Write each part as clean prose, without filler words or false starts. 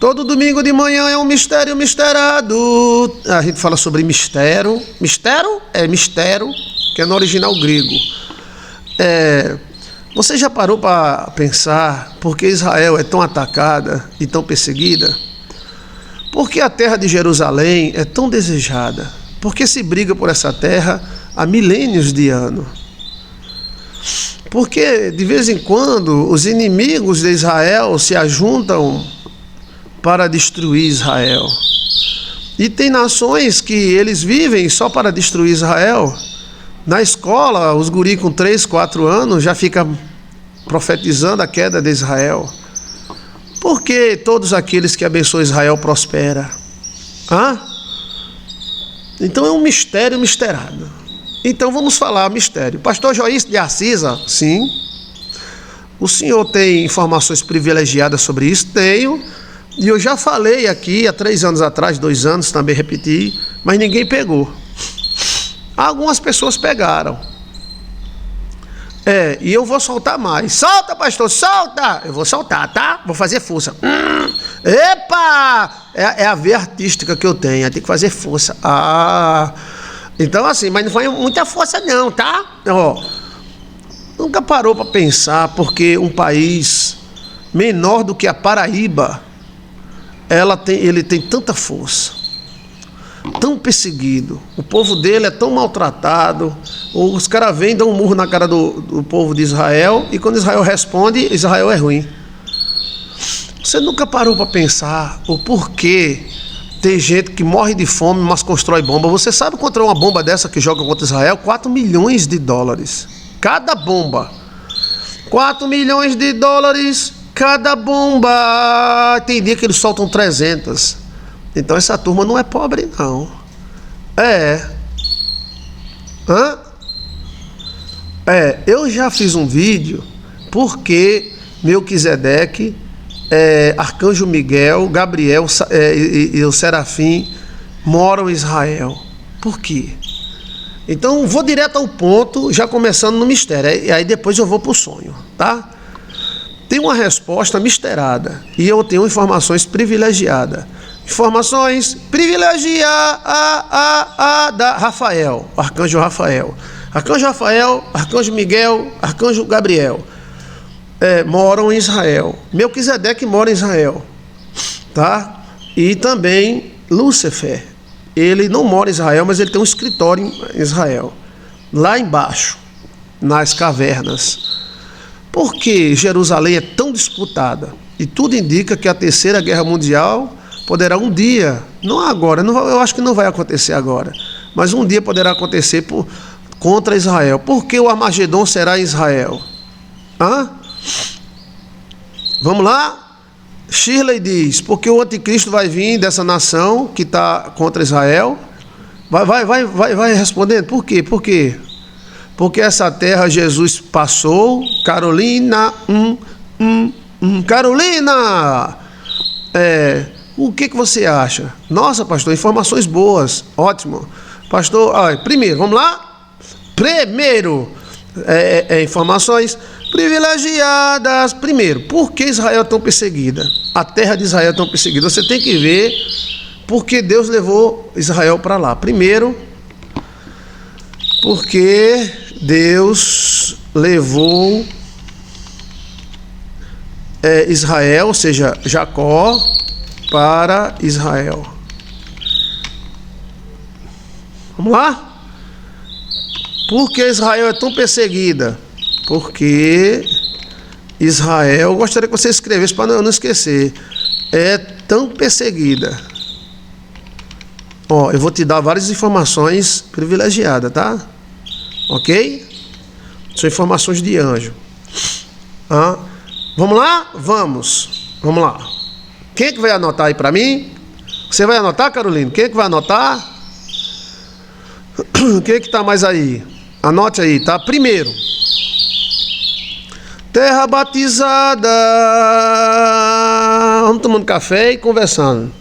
Todo domingo de manhã é um mistério misterado. A gente fala sobre mistério. Mistério é mistério, que é no original grego. Você já parou para pensar por que Israel é tão atacada e tão perseguida? Por que a terra de Jerusalém é tão desejada? Por que se briga por essa terra há milênios de anos? Porque de vez em quando os inimigos de Israel se ajuntam para destruir Israel. E tem nações que eles vivem só para destruir Israel. Na escola, os guri com 3, 4 anos já ficam profetizando a queda de Israel. Por que todos aqueles que abençoam Israel prosperam? Então é um mistério misterado. Então vamos falar mistério. Pastor Joís de Assis, sim. O senhor tem informações privilegiadas sobre isso? Tenho. E eu já falei aqui há 3 anos atrás, 2 anos, também repeti, mas ninguém pegou. Algumas pessoas pegaram. E eu vou soltar mais. Solta, pastor, solta! Eu vou soltar, tá? Vou fazer força. Epa! É a veia artística que eu tenho, tem que fazer força. Então assim, mas não foi muita força não, tá? Nunca parou para pensar porque um país menor do que a Paraíba, ele tem tanta força, tão perseguido, o povo dele é tão maltratado, os caras vêm, dão um murro na cara do povo de Israel, e quando Israel responde, Israel é ruim. Você nunca parou para pensar o porquê tem gente que morre de fome, mas constrói bomba? Você sabe quanto é uma bomba dessa que joga contra Israel? $4 milhões. Cada bomba. $4 milhões cada bomba. Tem dia que eles soltam 300. Então essa turma não é pobre, não. Eu já fiz um vídeo porque Melquisedeque, Arcanjo Miguel, Gabriel e o Serafim moram em Israel. Por quê? Então vou direto ao ponto, já começando no mistério. E aí depois eu vou para o sonho, tá? Tem uma resposta misterada e eu tenho informações privilegiadas. Informações privilegiadas da Rafael, Arcanjo Rafael. Arcanjo Rafael, Arcanjo Miguel, Arcanjo Gabriel moram em Israel. Melquisedeque mora em Israel, tá? E também Lúcifer. Ele não mora em Israel, mas ele tem um escritório em Israel, lá embaixo, nas cavernas. Por que Jerusalém é tão disputada? E tudo indica que a Terceira Guerra Mundial poderá um dia, não agora, eu acho que não vai acontecer agora, mas um dia poderá acontecer contra Israel. Por que o Armagedon será em Israel? Vamos lá? Shirley diz, porque o anticristo vai vir dessa nação que está contra Israel. Vai respondendo. Por quê? Porque essa terra Jesus passou. Carolina, Carolina, o que você acha? Nossa, pastor, informações boas, ótimo. Pastor, primeiro, vamos lá? Informações privilegiadas. Primeiro, por que Israel é tão perseguida? A terra de Israel é tão perseguida. Você tem que ver porque Deus levou Israel para lá. Primeiro, porque Deus levou Israel, ou seja, Jacó, para Israel. Vamos lá? Por que Israel é tão perseguida? Porque Israel, eu gostaria que você escrevesse para eu não esquecer, é tão perseguida. Eu vou te dar várias informações privilegiadas, tá? Ok? São informações de anjo. Vamos lá? Vamos lá. Quem é que vai anotar aí para mim? Você vai anotar, Carolina? Quem é que vai anotar? Quem é que está mais aí? Anote aí, tá? Primeiro, terra batizada. Vamos tomando café e conversando.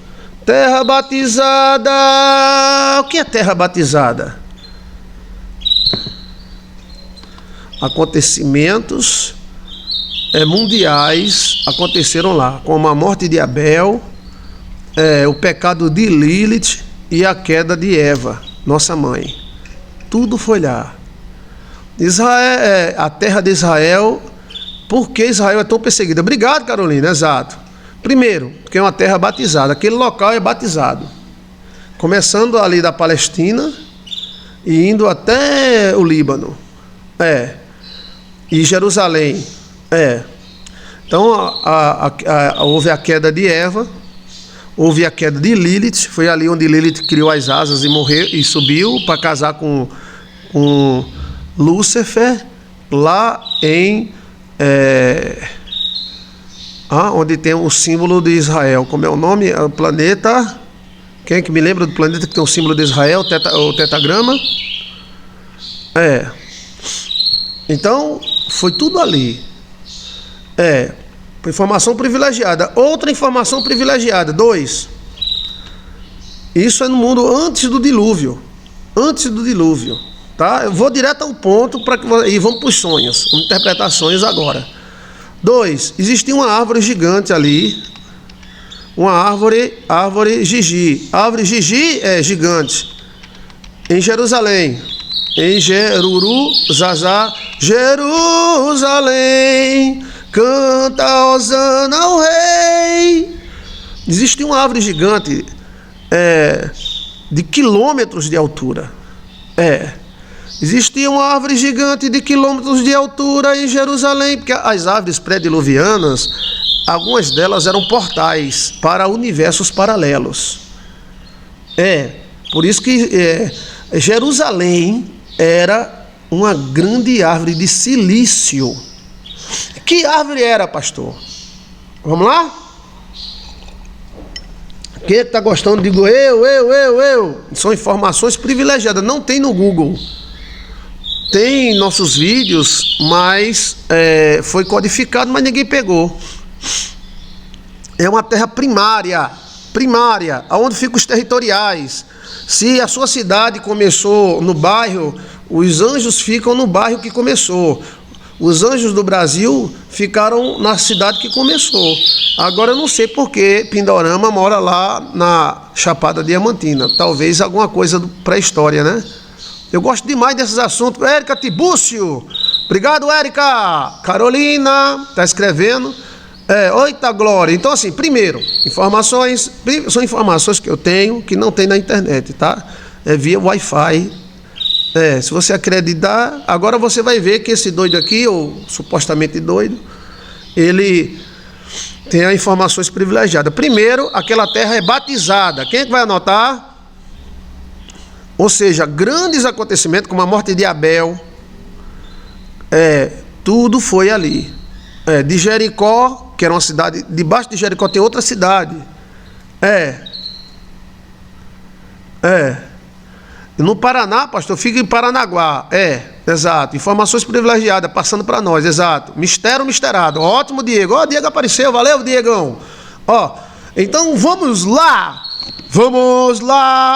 Terra batizada. O que é terra batizada? Acontecimentos mundiais aconteceram lá, como a morte de Abel, o pecado de Lilith e a queda de Eva, nossa mãe. Tudo foi lá. Israel, a terra de Israel. Por que Israel é tão perseguida? Obrigado, Carolina, exato. Primeiro, porque é uma terra batizada. Aquele local é batizado. Começando ali da Palestina e indo até o Líbano. E Jerusalém. Então, houve a queda de Eva, houve a queda de Lilith. Foi ali onde Lilith criou as asas e morreu e subiu para casar com Lúcifer, lá em onde tem o símbolo de Israel. Como é o nome? O planeta. Quem é que me lembra do planeta que tem o símbolo de Israel? O tetagrama? Então, foi tudo ali. Informação privilegiada. Outra informação privilegiada. 2. Isso é no mundo antes do dilúvio. Antes do dilúvio. Tá? Eu vou direto ao ponto e vamos para os sonhos. Vamos interpretar sonhos agora. 2. Existia uma árvore gigante ali. Uma árvore Gigi. Árvore Gigi é gigante. Em Jerusalém. Em Zazá. Jerusalém, canta hosana ao rei. Existia uma árvore gigante de quilômetros de altura. Existia uma árvore gigante de quilômetros de altura em Jerusalém, porque as árvores pré-diluvianas, algumas delas eram portais para universos paralelos. Por isso que Jerusalém era uma grande árvore de silício. Que árvore era, pastor? Vamos lá? Quem é que está gostando? Digo eu. São informações privilegiadas, não tem no Google. Tem nossos vídeos, mas foi codificado, mas ninguém pegou. É uma terra primária, aonde ficam os territoriais. Se a sua cidade começou no bairro, os anjos ficam no bairro que começou. Os anjos do Brasil ficaram na cidade que começou. Agora eu não sei por que Pindorama mora lá na Chapada Diamantina. Talvez alguma coisa pré-história, né? Eu gosto demais desses assuntos. Érica Tibúcio. Obrigado, Érica. Carolina, está escrevendo. Oita glória. Então, assim, primeiro, são informações que eu tenho que não tem na internet, tá? É via Wi-Fi. Se você acreditar, agora você vai ver que esse doido aqui, ou supostamente doido, ele tem as informações privilegiadas. Primeiro, aquela terra é batizada. Quem é que vai anotar? Ou seja, grandes acontecimentos, como a morte de Abel, tudo foi ali. De Jericó, que era uma cidade, debaixo de Jericó tem outra cidade. No Paraná, pastor, fica em Paranaguá. Exato. Informações privilegiadas, passando para nós, exato. Mistério misterado. Ótimo, Diego. Ó, Diego apareceu, valeu, Diegão. Então vamos lá.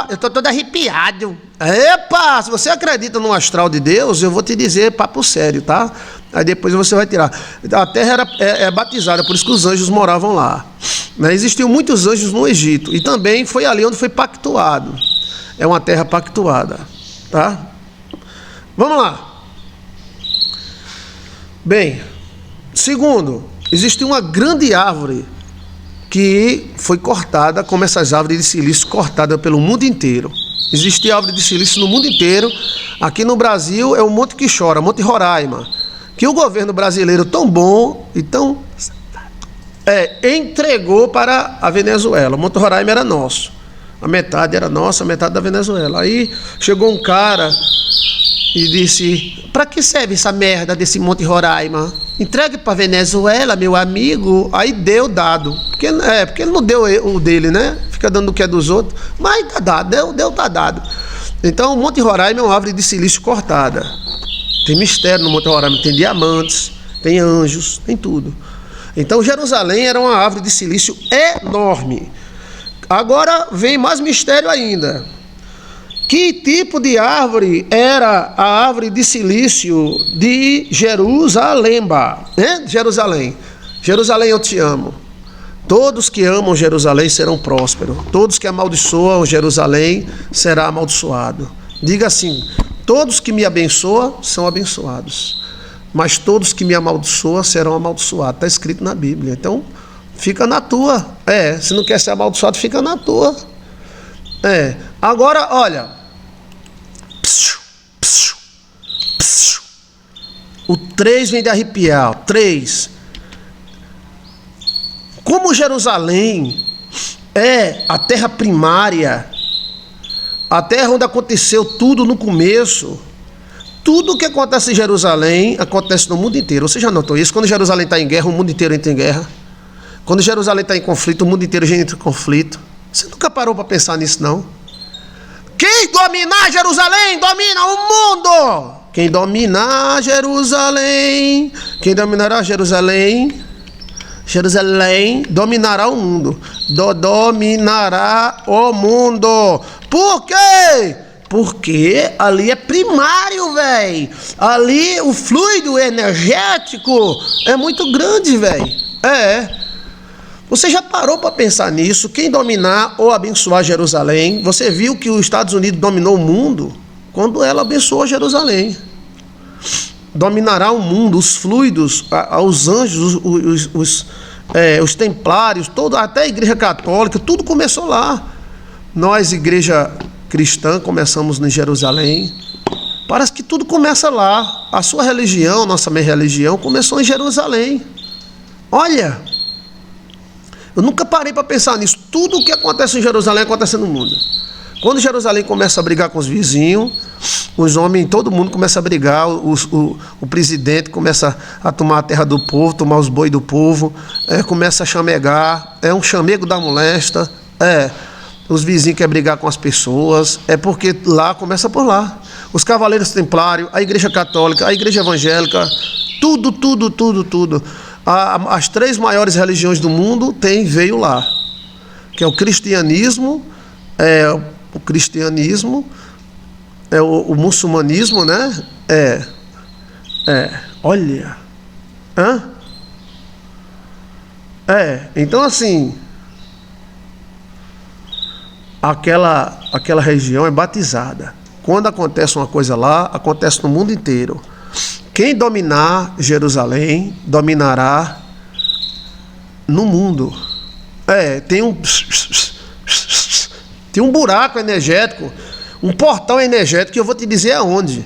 Eu estou todo arrepiado. Epa, se você acredita no astral de Deus, eu vou te dizer papo sério, tá? Aí depois você vai tirar. A terra era batizada, por isso que os anjos moravam lá. Existiam muitos anjos no Egito. E também foi ali onde foi pactuado. É uma terra pactuada, tá? Vamos lá. Bem, segundo, existe uma grande árvore que foi cortada, como essas árvores de silício cortadas pelo mundo inteiro. Existe árvore de silício no mundo inteiro. Aqui no Brasil é o Monte que chora, Monte Roraima, que o governo brasileiro tão bom e tão entregou para a Venezuela. O Monte Roraima era nosso. A metade era nossa, a metade da Venezuela. Aí chegou um cara e disse: para que serve essa merda desse Monte Roraima? Entregue para a Venezuela, meu amigo. Aí deu dado. Porque ele não deu o dele, né? Fica dando o que é dos outros. Mas tá dado, tá dado. Então o Monte Roraima é uma árvore de silício cortada. Tem mistério no Monte Roraima, tem diamantes, tem anjos, tem tudo. Então Jerusalém era uma árvore de silício enorme. Agora vem mais mistério ainda. Que tipo de árvore era a árvore de silício de Jerusalém? Jerusalém, eu te amo. Todos que amam Jerusalém serão prósperos. Todos que amaldiçoam Jerusalém será amaldiçoado. Diga assim: todos que me abençoam são abençoados, mas todos que me amaldiçoam serão amaldiçoados. Está escrito na Bíblia. Então, fica na tua. Se não quer ser amaldiçoado, fica na tua. Agora, olha. O 3 vem de arrepiar. 3. Como Jerusalém é a terra primária, a terra onde aconteceu tudo no começo, tudo que acontece em Jerusalém acontece no mundo inteiro. Você já notou isso? Quando Jerusalém está em guerra, o mundo inteiro entra em guerra. Quando Jerusalém está em conflito, o mundo inteiro já entra em conflito. Você nunca parou para pensar nisso, não? Quem dominar Jerusalém, domina o mundo. Quem dominar Jerusalém, quem dominará Jerusalém dominará o mundo. Dominará o mundo. Por quê? Porque ali é primário, velho. Ali o fluido energético é muito grande, velho. Você já parou para pensar nisso? Quem dominar ou abençoar Jerusalém? Você viu que os Estados Unidos dominou o mundo quando ela abençoou Jerusalém. Dominará o mundo, os fluidos, os anjos, os templários, até a igreja católica, tudo começou lá. Nós, igreja cristã, começamos em Jerusalém. Parece que tudo começa lá. A sua religião, nossa minha religião, começou em Jerusalém. Olha, eu nunca parei para pensar nisso. Tudo o que acontece em Jerusalém acontece no mundo. Quando Jerusalém começa a brigar com os vizinhos, os homens, todo mundo começa a brigar, o presidente começa a tomar a terra do povo, tomar os bois do povo, começa a chamegar, é um chamego da molesta, os vizinhos querem brigar com as pessoas, porque lá começa por lá. Os cavaleiros templários, a igreja católica, a igreja evangélica, tudo. As 3 maiores religiões do mundo veio lá, que é o cristianismo, o muçulmanismo, né? Olha. Então assim, aquela região é batizada. Quando acontece uma coisa lá, acontece no mundo inteiro. Quem dominar Jerusalém, dominará no mundo. Tem um buraco energético, um portal energético, que eu vou te dizer aonde.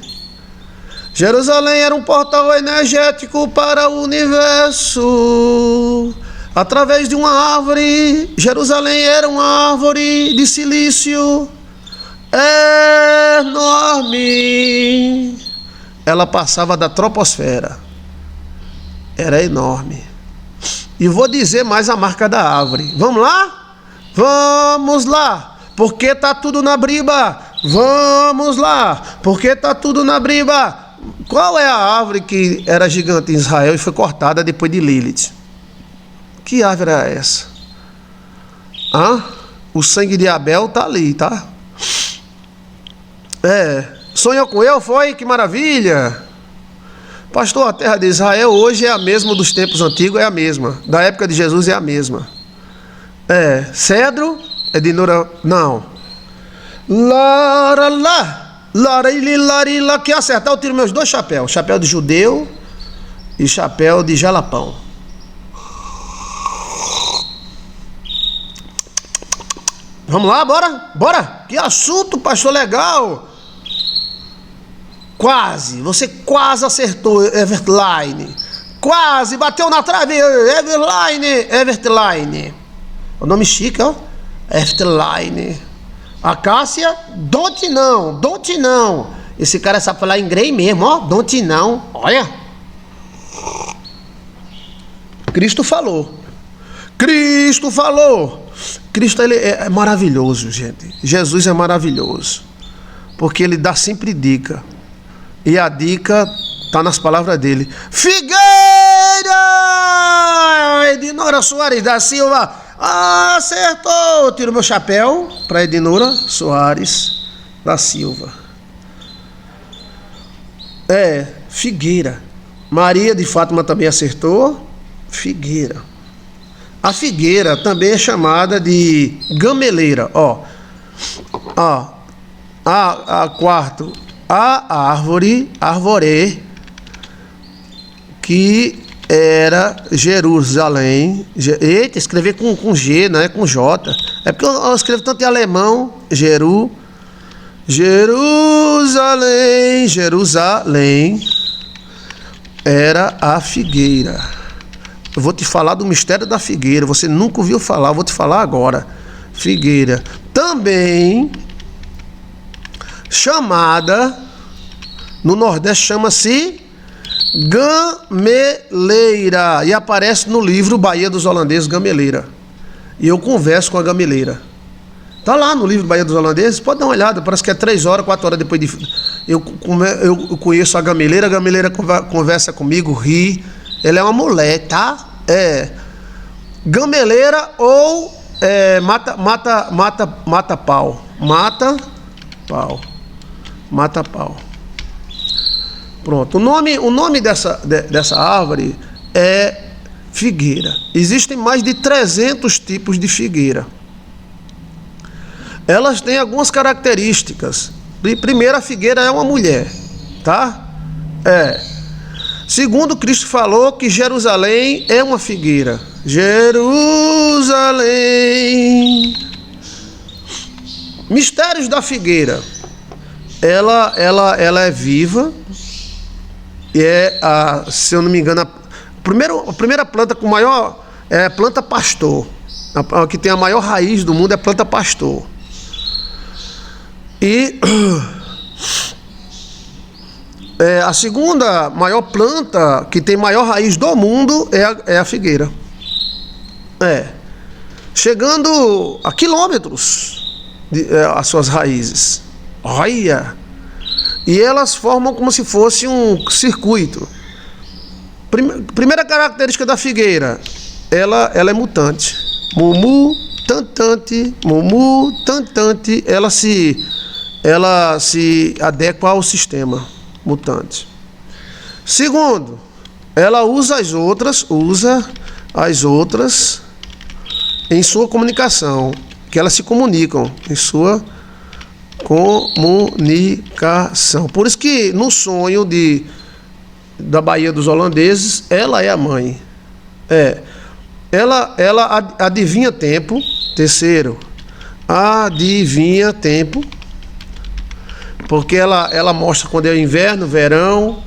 Jerusalém era um portal energético para o universo. Através de uma árvore, Jerusalém era uma árvore de silício enorme. Ela passava da troposfera. Era enorme. E vou dizer mais a marca da árvore. Vamos lá? Vamos lá. Porque está tudo na briba. Vamos lá. Porque está tudo na briba. Qual é a árvore que era gigante em Israel e foi cortada depois de Lilith? Que árvore era essa? O sangue de Abel está ali, tá? Sonhou com eu? Foi? Que maravilha! Pastor, a terra de Israel hoje é a mesma dos tempos antigos, é a mesma. Da época de Jesus é a mesma. Cedro, Edinora, não. Que acertar, eu tiro meus 2 chapéus. Chapéu de judeu e chapéu de jalapão. Vamos lá, bora. Que assunto, pastor, legal. Quase, você quase acertou, Everline. Quase, bateu na trave, Everline. O nome chique, ó. Everline. A Cássia, don't não. Esse cara sabe falar inglês mesmo, ó. Don't não. Olha. Cristo falou. Cristo, ele é maravilhoso, gente. Jesus é maravilhoso. Porque ele dá sempre dica. E a dica está nas palavras dele. Figueira! Edinora Soares da Silva. Acertou! Tiro meu chapéu para Edinora Soares da Silva. Figueira. Maria de Fátima também acertou. Figueira. A figueira também é chamada de gameleira. Quarto, a árvore, arvorê, que era Jerusalém. Eita, escrever com G, não é com J. É porque eu escrevo tanto em alemão. Jerusalém era a figueira. Eu vou te falar do mistério da figueira. Você nunca ouviu falar, eu vou te falar agora. Figueira. Também chamada, no Nordeste chama-se gameleira. E aparece no livro Bahia dos Holandeses, gameleira. E eu converso com a gameleira. Tá lá no livro Bahia dos Holandeses, pode dar uma olhada, parece que é 3 horas, 4 horas depois de... Eu conheço a gameleira conversa comigo, ri. Ela é uma mulher, tá? Gameleira ou mata pau. Mata pau. Pronto. O nome dessa árvore é figueira. Existem mais de 300 tipos de figueira. Elas têm algumas características. Primeiro, a figueira é uma mulher, tá? Segundo, Cristo falou que Jerusalém é uma figueira. Jerusalém. Mistérios da figueira. Ela é viva. E se eu não me engano, a primeira planta com maior é a planta pastor. A que tem a maior raiz do mundo é a planta pastor. E a segunda maior planta que tem maior raiz do mundo é a figueira. Chegando a quilômetros as suas raízes. Olha! E elas formam como se fosse um circuito. Primeira característica da figueira, ela é mutante. Mumu, tantante, ela se adequa ao sistema mutante. Segundo, ela usa as outras em sua comunicação, que elas se comunicam em sua comunicação. Por isso que no sonho da Bahia dos Holandeses, ela é a mãe. Ela adivinha tempo. Terceiro, adivinha tempo. Porque ela mostra quando é inverno, verão.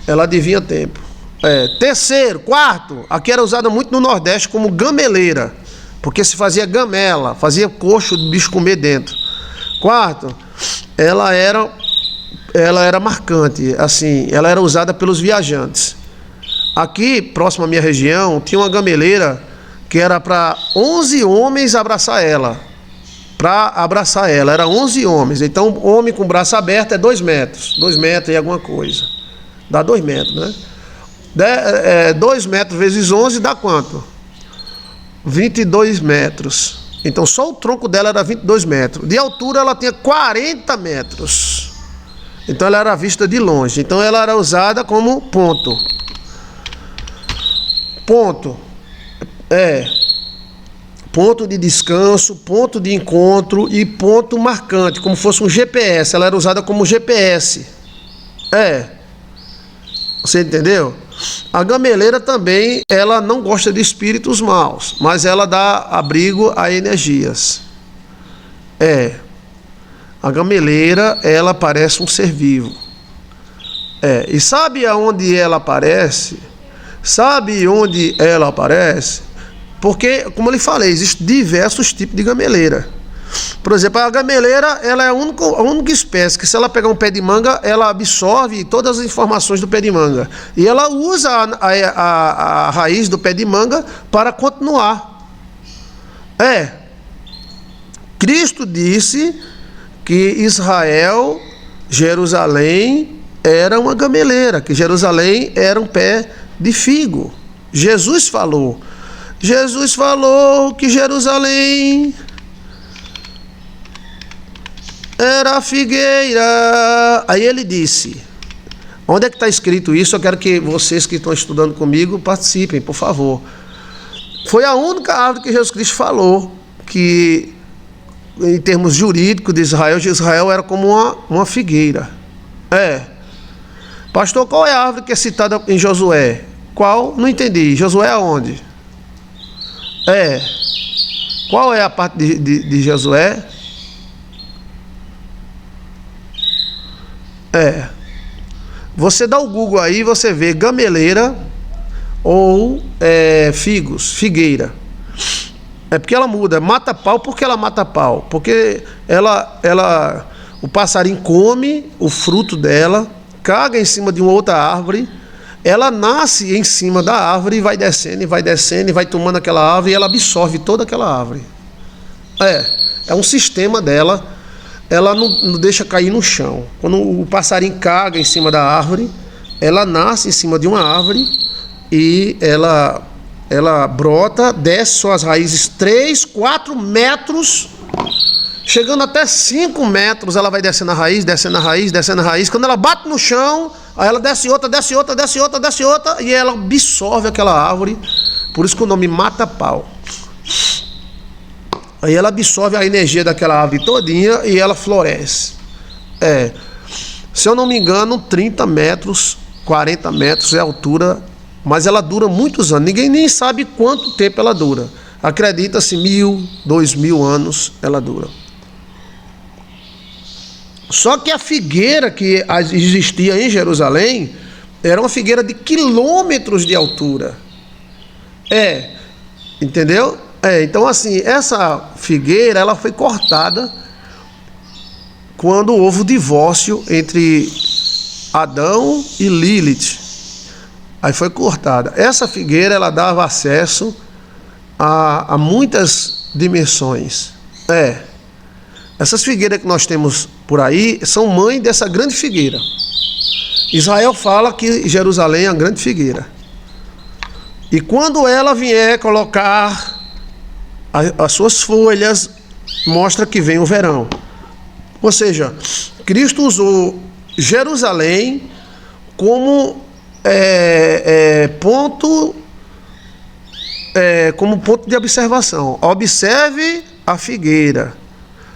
Ela adivinha tempo. Terceiro, quarto, aqui era usada muito no Nordeste como gameleira. Porque se fazia gamela, fazia coxo do bicho comer dentro. Quarto, ela era marcante, assim, ela era usada pelos viajantes. Aqui, próximo à minha região, tinha uma gameleira que era para 11 homens abraçar ela. Era 11 homens. Então, homem com braço aberto é 2 metros. 2 metros e alguma coisa. Dá 2 metros, né? 2 metros vezes 11 dá quanto? 22 metros. Então só o tronco dela era 22 metros. De altura ela tinha 40 metros. Então ela era vista de longe. Então ela era usada como ponto. Ponto de descanso, ponto de encontro e ponto marcante, como fosse um GPS. Ela era usada como GPS. Você entendeu? A gameleira também, ela não gosta de espíritos maus, mas ela dá abrigo a energias. A gameleira, ela parece um ser vivo. E sabe aonde ela aparece? Porque, como eu lhe falei, existem diversos tipos de gameleira. Por exemplo, a gameleira, ela é a única espécie que, se ela pegar um pé de manga, ela absorve todas as informações do pé de manga. E ela usa a raiz do pé de manga para continuar. Cristo disse que Jerusalém era uma gameleira, que Jerusalém era um pé de figo. Jesus falou que Jerusalém era a figueira. Aí ele disse, onde é que está escrito isso? Eu quero que vocês que estão estudando comigo participem, por favor. Foi a única árvore que Jesus Cristo falou que, em termos jurídicos de Israel era como uma figueira. Pastor, qual é a árvore que é citada em Josué? Qual? Não entendi. Josué aonde? Qual é a parte de Josué? Você dá o Google aí, você vê gameleira ou figueira. É porque ela muda, mata pau. Por que ela mata pau? Porque o passarinho come o fruto dela, caga em cima de uma outra árvore, ela nasce em cima da árvore e vai descendo, e vai tomando aquela árvore, e ela absorve toda aquela árvore. É um sistema dela, ela não deixa cair no chão. Quando o passarinho caga em cima da árvore, ela nasce em cima de uma árvore e ela brota, desce suas raízes 3, 4 metros, chegando até 5 metros, ela vai descendo a raiz, descendo a raiz, descendo a raiz. Quando ela bate no chão, aí ela desce outra, desce outra, desce outra, desce outra, e ela absorve aquela árvore. Por isso que o nome mata-pau. Aí ela absorve a energia daquela árvore todinha e ela floresce. Se eu não me engano, 30 metros, 40 metros é a altura, mas ela dura muitos anos. Ninguém nem sabe quanto tempo ela dura. Acredita-se 1000, 2000 anos ela dura. Só que a figueira que existia em Jerusalém era uma figueira de quilômetros de altura. Entendeu? Então assim, essa figueira ela foi cortada quando houve o divórcio entre Adão e Lilith. Aí foi cortada. Essa figueira ela dava acesso a muitas dimensões. Essas figueiras que nós temos por aí são mãe dessa grande figueira. Israel fala que Jerusalém é a grande figueira. E quando ela vier colocar as suas folhas, mostra que vem o verão. Ou seja, Cristo usou Jerusalém como como ponto de observação. Observe a figueira.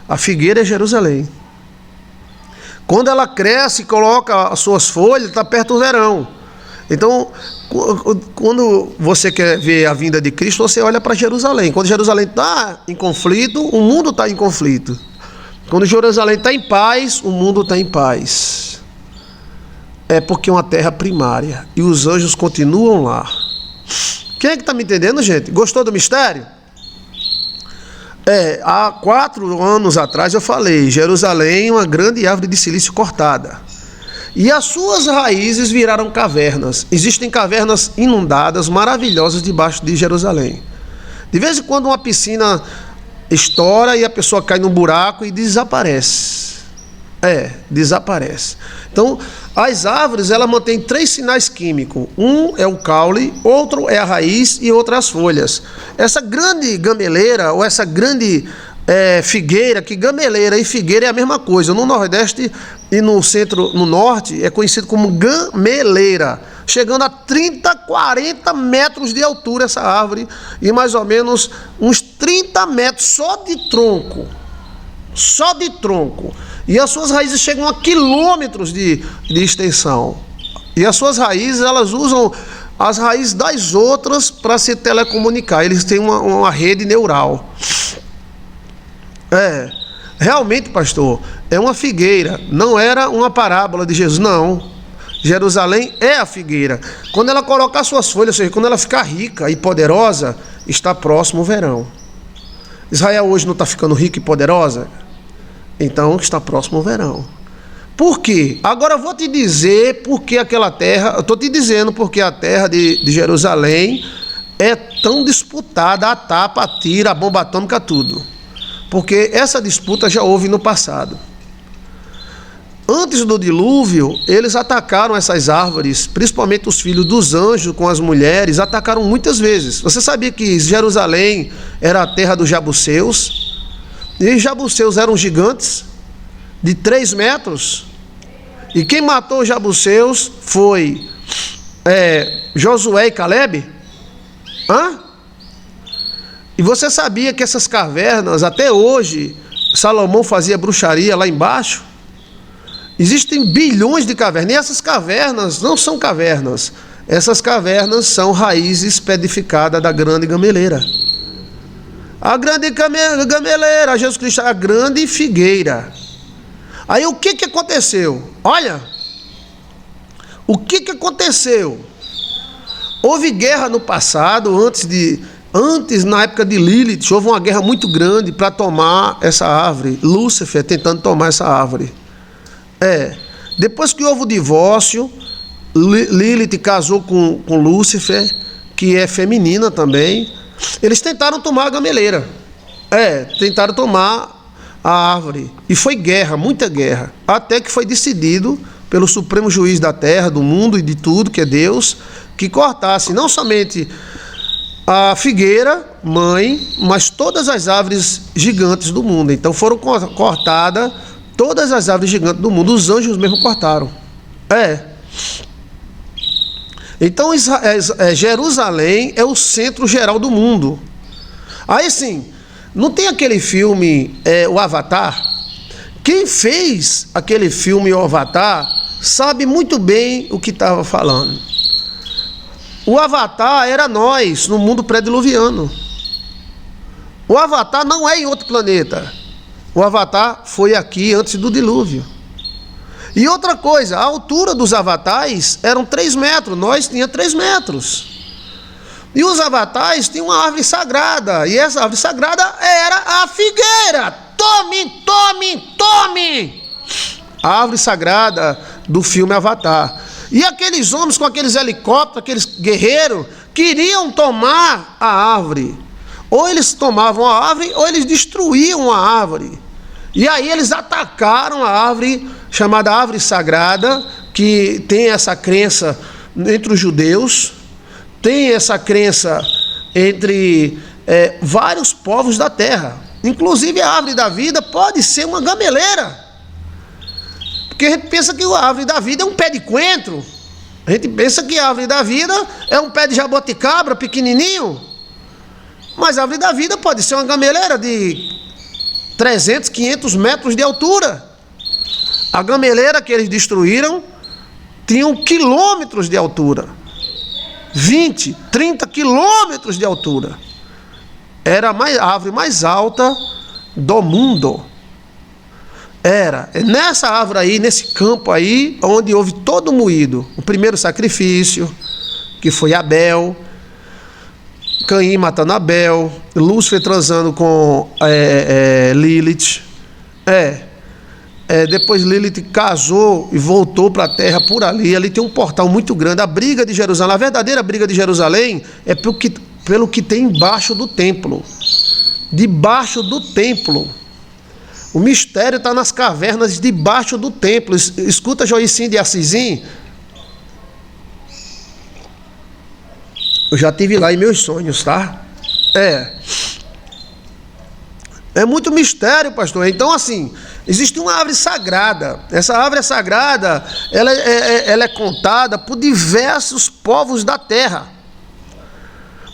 A figueira é Jerusalém. Quando ela cresce e coloca as suas folhas, está perto do verão. Então, quando você quer ver a vinda de Cristo, você olha para Jerusalém. Quando Jerusalém está em conflito, o mundo está em conflito. Quando Jerusalém está em paz, o mundo está em paz. É porque é uma terra primária e os anjos continuam lá. Quem é que está me entendendo, gente? Gostou do mistério? Há 4 anos atrás eu falei, Jerusalém é uma grande árvore de silício cortada. E as suas raízes viraram cavernas. Existem cavernas inundadas, maravilhosas debaixo de Jerusalém. De vez em quando uma piscina estoura e a pessoa cai num buraco e desaparece. Desaparece. Então, as árvores, ela mantém 3 sinais químicos. Um é o caule, outro é a raiz e outro as folhas. Essa grande gameleira, ou essa grande figueira, que gameleira e figueira é a mesma coisa. No Nordeste e no centro, no Norte, é conhecido como gameleira. Chegando a 30, 40 metros de altura essa árvore e mais ou menos uns 30 metros só de tronco. Só de tronco. E as suas raízes chegam a quilômetros de extensão. E as suas raízes, elas usam as raízes das outras para se telecomunicar. Eles têm uma rede neural. Realmente, pastor, é uma figueira. Não era uma parábola de Jesus, não. Jerusalém é a figueira. Quando ela colocar suas folhas, ou seja, quando ela ficar rica e poderosa, está próximo o verão. Israel hoje não está ficando rica e poderosa? Então está próximo o verão. Por quê? Agora eu vou te dizer por que aquela terra, eu estou te dizendo porque a terra de Jerusalém é tão disputada, a tapa, a tira, a bomba atômica, tudo. Porque essa disputa já houve no passado. Antes do dilúvio, eles atacaram essas árvores, principalmente os filhos dos anjos com as mulheres, atacaram muitas vezes. Você sabia que Jerusalém era a terra dos Jabuseus? E os Jabuseus eram gigantes, de 3 metros. E quem matou os Jabuseus foi Josué e Calebe. E você sabia que essas cavernas, até hoje, Salomão fazia bruxaria lá embaixo? Existem bilhões de cavernas, e essas cavernas não são cavernas. Essas cavernas são raízes pedificadas da grande gameleira. A grande gameleira, Jesus Cristo, a grande figueira. Aí o que aconteceu? Olha, o que aconteceu? Houve guerra no passado, antes na época de Lilith, houve uma guerra muito grande para tomar essa árvore. Lúcifer tentando tomar essa árvore. Depois que houve o divórcio, Lilith casou com Lúcifer, que é feminina também. Eles tentaram tomar a gameleira. Tentaram tomar a árvore. E foi guerra, muita guerra. Até que foi decidido pelo Supremo Juiz da terra, do mundo e de tudo, que é Deus, que cortasse não somente a figueira, mãe, mas todas as árvores gigantes do mundo. Então foram cortadas todas as árvores gigantes do mundo. Os anjos mesmo cortaram. Então Jerusalém é o centro geral do mundo. Aí sim, não tem aquele filme, o Avatar? Quem fez aquele filme, o Avatar, sabe muito bem o que estava falando. O Avatar era nós, no mundo pré-diluviano. O Avatar não é em outro planeta. O Avatar foi aqui antes do dilúvio. E outra coisa, a altura dos avatares eram 3 metros, nós tínhamos 3 metros. E os avatares tinham uma árvore sagrada, e essa árvore sagrada era a figueira. Tome, tome, tome! A árvore sagrada do filme Avatar. E aqueles homens com aqueles helicópteros, aqueles guerreiros, queriam tomar a árvore. Ou eles tomavam a árvore, ou eles destruíam a árvore. E aí eles atacaram a árvore, chamada árvore sagrada, que tem essa crença entre os judeus, tem essa crença entre vários povos da terra. Inclusive a árvore da vida pode ser uma gameleira. Porque a gente pensa que a árvore da vida é um pé de coentro. A gente pensa que a árvore da vida é um pé de jaboticabra pequenininho. Mas a árvore da vida pode ser uma gameleira de 300, 500 metros de altura. A gameleira que eles destruíram tinha quilômetros de altura. 20, 30 quilômetros de altura. Era a árvore mais alta do mundo. Era nessa árvore aí, nesse campo aí, onde houve todo o moído. O primeiro sacrifício, que foi Abel, Caim matando Abel, Lúcifer transando com Lilith. Depois Lilith casou e voltou para a terra por ali. Ali tem um portal muito grande. A briga de Jerusalém, a verdadeira briga de Jerusalém é pelo que tem embaixo do templo. Debaixo do templo. O mistério está nas cavernas debaixo do templo. Escuta Joicinho de Assisim. Eu já estive lá em meus sonhos, tá? É muito mistério, pastor. Então, assim, existe uma árvore sagrada. Essa árvore sagrada, ela é contada por diversos povos da terra.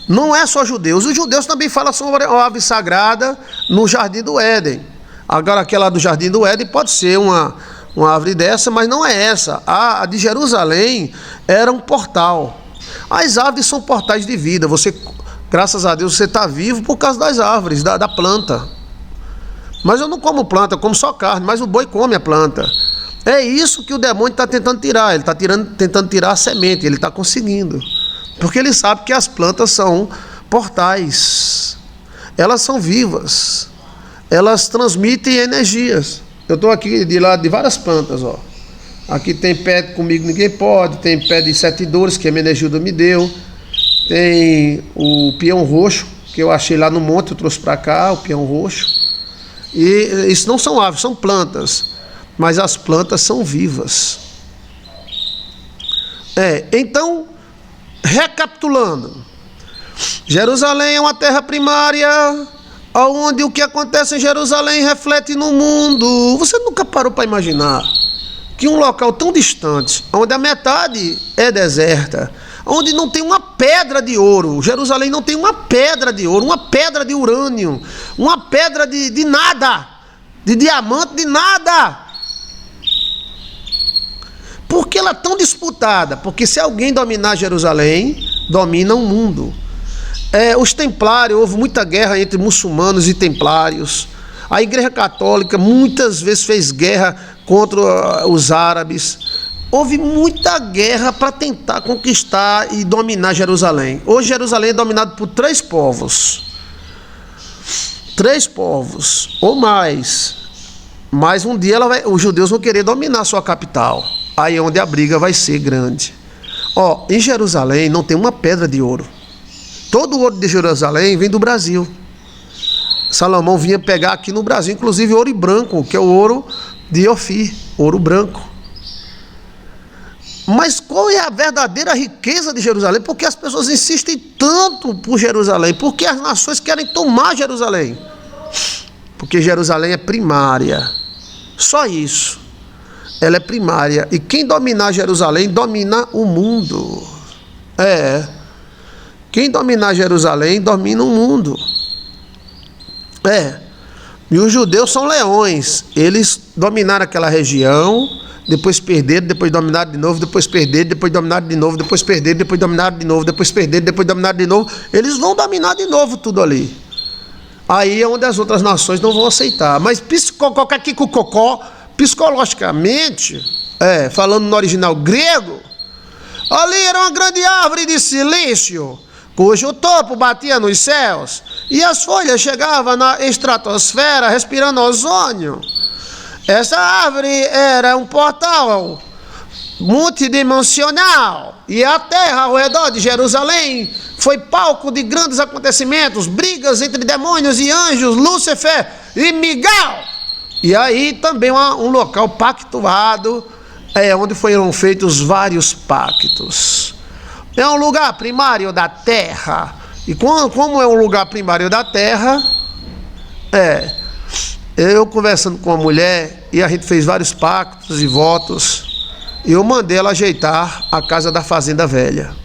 Não é só judeus. Os judeus também falam sobre a árvore sagrada no Jardim do Éden. Agora, aquela do Jardim do Éden pode ser uma árvore dessa, mas não é essa. A de Jerusalém era um portal. As árvores são portais de vida. Você, graças a Deus, você está vivo por causa das árvores, da planta. Mas eu não como planta, eu como só carne, mas o boi come a planta. É isso que o demônio está tentando tirar. Ele está tentando tirar a semente, ele está conseguindo. Porque ele sabe que as plantas são portais. Elas são vivas. Elas transmitem energias. Eu estou aqui de lado de várias plantas, ó. Aqui tem pé de Comigo Ninguém Pode, tem pé de 7 Dores, que a Menegilda me deu. Tem o peão roxo, que eu achei lá no monte, eu trouxe para cá, o peão roxo. E isso não são árvores, são plantas. Mas as plantas são vivas. Então, recapitulando. Jerusalém é uma terra primária, onde o que acontece em Jerusalém reflete no mundo. Você nunca parou para imaginar que um local tão distante, onde a metade é deserta, onde não tem uma pedra de ouro. Jerusalém não tem uma pedra de ouro, uma pedra de urânio, uma pedra de nada, de diamante, de nada. Por que ela é tão disputada? Porque se alguém dominar Jerusalém, domina o mundo. Os templários, houve muita guerra entre muçulmanos e templários. A Igreja Católica muitas vezes fez guerra contra os árabes. Houve muita guerra para tentar conquistar e dominar Jerusalém. Hoje Jerusalém é dominado por 3 povos. 3 povos ou mais. Mas um dia os judeus vão querer dominar a sua capital. Aí é onde a briga vai ser grande. Em Jerusalém não tem uma pedra de ouro. Todo o ouro de Jerusalém vem do Brasil. Salomão vinha pegar aqui no Brasil, inclusive ouro branco, que é o ouro de Ofir, ouro branco. Mas qual é a verdadeira riqueza de Jerusalém? Porque as pessoas insistem tanto por Jerusalém? Porque as nações querem tomar Jerusalém? Porque Jerusalém é primária. Só isso. Ela é primária. E quem dominar Jerusalém, domina o mundo. Quem dominar Jerusalém, domina o mundo. E os judeus são leões. Eles dominaram aquela região, depois perderam, depois dominaram de novo, depois perderam, depois dominaram de novo, depois perderam, depois dominaram de novo, depois perderam, depois dominaram de novo. Eles vão dominar de novo tudo ali. Aí é onde as outras nações não vão aceitar. Mas psicologicamente, falando no original grego, ali era uma grande árvore de silício, cujo topo batia nos céus, e as folhas chegavam na estratosfera, respirando ozônio. Essa árvore era um portal multidimensional, e a terra ao redor de Jerusalém foi palco de grandes acontecimentos, brigas entre demônios e anjos, Lúcifer e Miguel. E aí também um local pactuado, onde foram feitos vários pactos. É um lugar primário da terra. E como é um lugar primário da terra, eu conversando com a mulher, e a gente fez vários pactos e votos, e eu mandei ela ajeitar a casa da fazenda velha.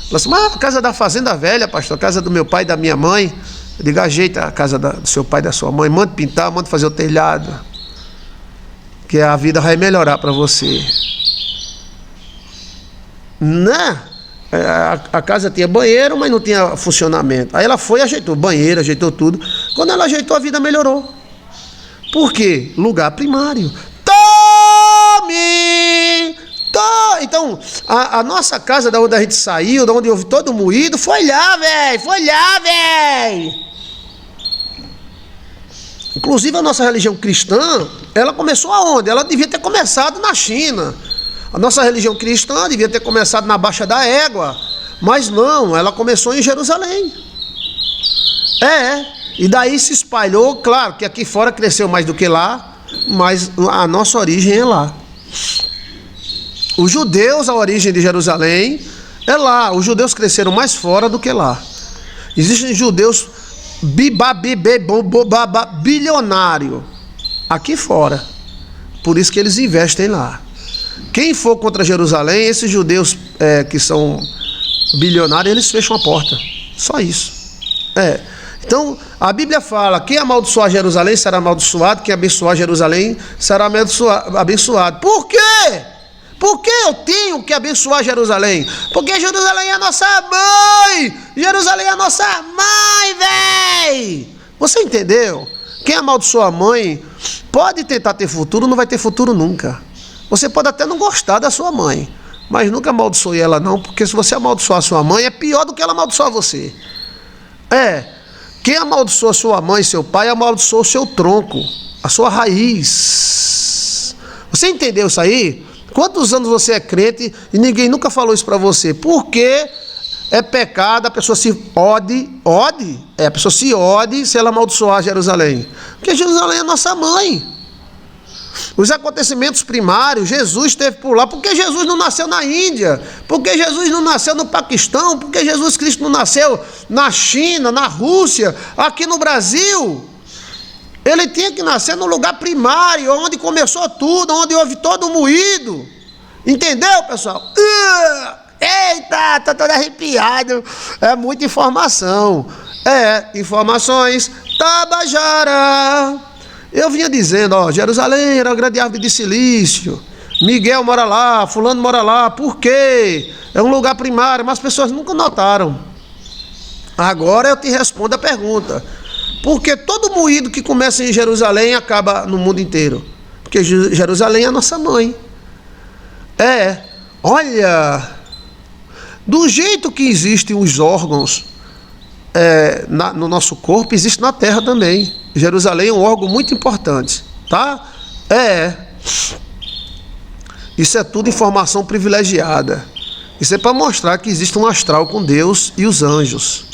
Ela disse: mas a casa da fazenda velha, pastor, a casa do meu pai e da minha mãe. Eu digo: ajeita a casa do seu pai e da sua mãe, manda pintar, manda fazer o telhado, que a vida vai melhorar para você. A casa tinha banheiro, mas não tinha funcionamento. Aí ela foi e ajeitou banheiro, ajeitou tudo. Quando ela ajeitou, a vida melhorou. Por quê? Lugar primário. Então, a nossa casa, da onde a gente saiu, da onde houve todo moído, foi lá, velho. Inclusive a nossa religião cristã, ela começou aonde? Ela devia ter começado na China. A nossa religião cristã devia ter começado na Baixa da Égua, mas não, ela começou em Jerusalém. E daí se espalhou, claro que aqui fora cresceu mais do que lá, mas a nossa origem é lá. Os judeus, a origem de Jerusalém é lá. Os judeus cresceram mais fora do que lá. Existem judeus bilionários aqui fora. Por isso que eles investem lá. Quem for contra Jerusalém, esses judeus que são bilionários, eles fecham a porta. Só isso. Então, a Bíblia fala: quem amaldiçoar Jerusalém será amaldiçoado, quem abençoar Jerusalém será abençoado. Por quê? Por que eu tenho que abençoar Jerusalém? Porque Jerusalém é a nossa mãe! Jerusalém é a nossa mãe, véi! Você entendeu? Quem amaldiçoa a mãe pode tentar ter futuro, não vai ter futuro nunca. Você pode até não gostar da sua mãe, mas nunca amaldiçoe ela não, porque se você amaldiçoar a sua mãe, é pior do que ela amaldiçoar você. Quem amaldiçoa sua mãe e seu pai, amaldiçoa o seu tronco, a sua raiz. Você entendeu isso aí? Quantos anos você é crente e ninguém nunca falou isso para você? Porque é pecado a pessoa se ode, a pessoa se ode se ela amaldiçoar Jerusalém. Porque Jerusalém é nossa mãe. Os acontecimentos primários, Jesus esteve por lá. Por que Jesus não nasceu na Índia? Por que Jesus não nasceu no Paquistão? Por que Jesus Cristo não nasceu na China, na Rússia, aqui no Brasil? Ele tinha que nascer no lugar primário, onde começou tudo, onde houve todo o moído. Entendeu, pessoal? Eita, tô todo arrepiado. É muita informação. Informações. Tabajara. Eu vinha dizendo, ó, Jerusalém era a grande árvore de silício. Miguel mora lá, fulano mora lá. Por quê? É um lugar primário, mas as pessoas nunca notaram. Agora eu te respondo a pergunta. Por que todo moído que começa em Jerusalém acaba no mundo inteiro? Porque Jerusalém é a nossa mãe. Olha, do jeito que existem os órgãos no nosso corpo, existe na terra também. Jerusalém é um órgão muito importante, tá? Isso é tudo informação privilegiada. Isso é para mostrar que existe um astral com Deus e os anjos.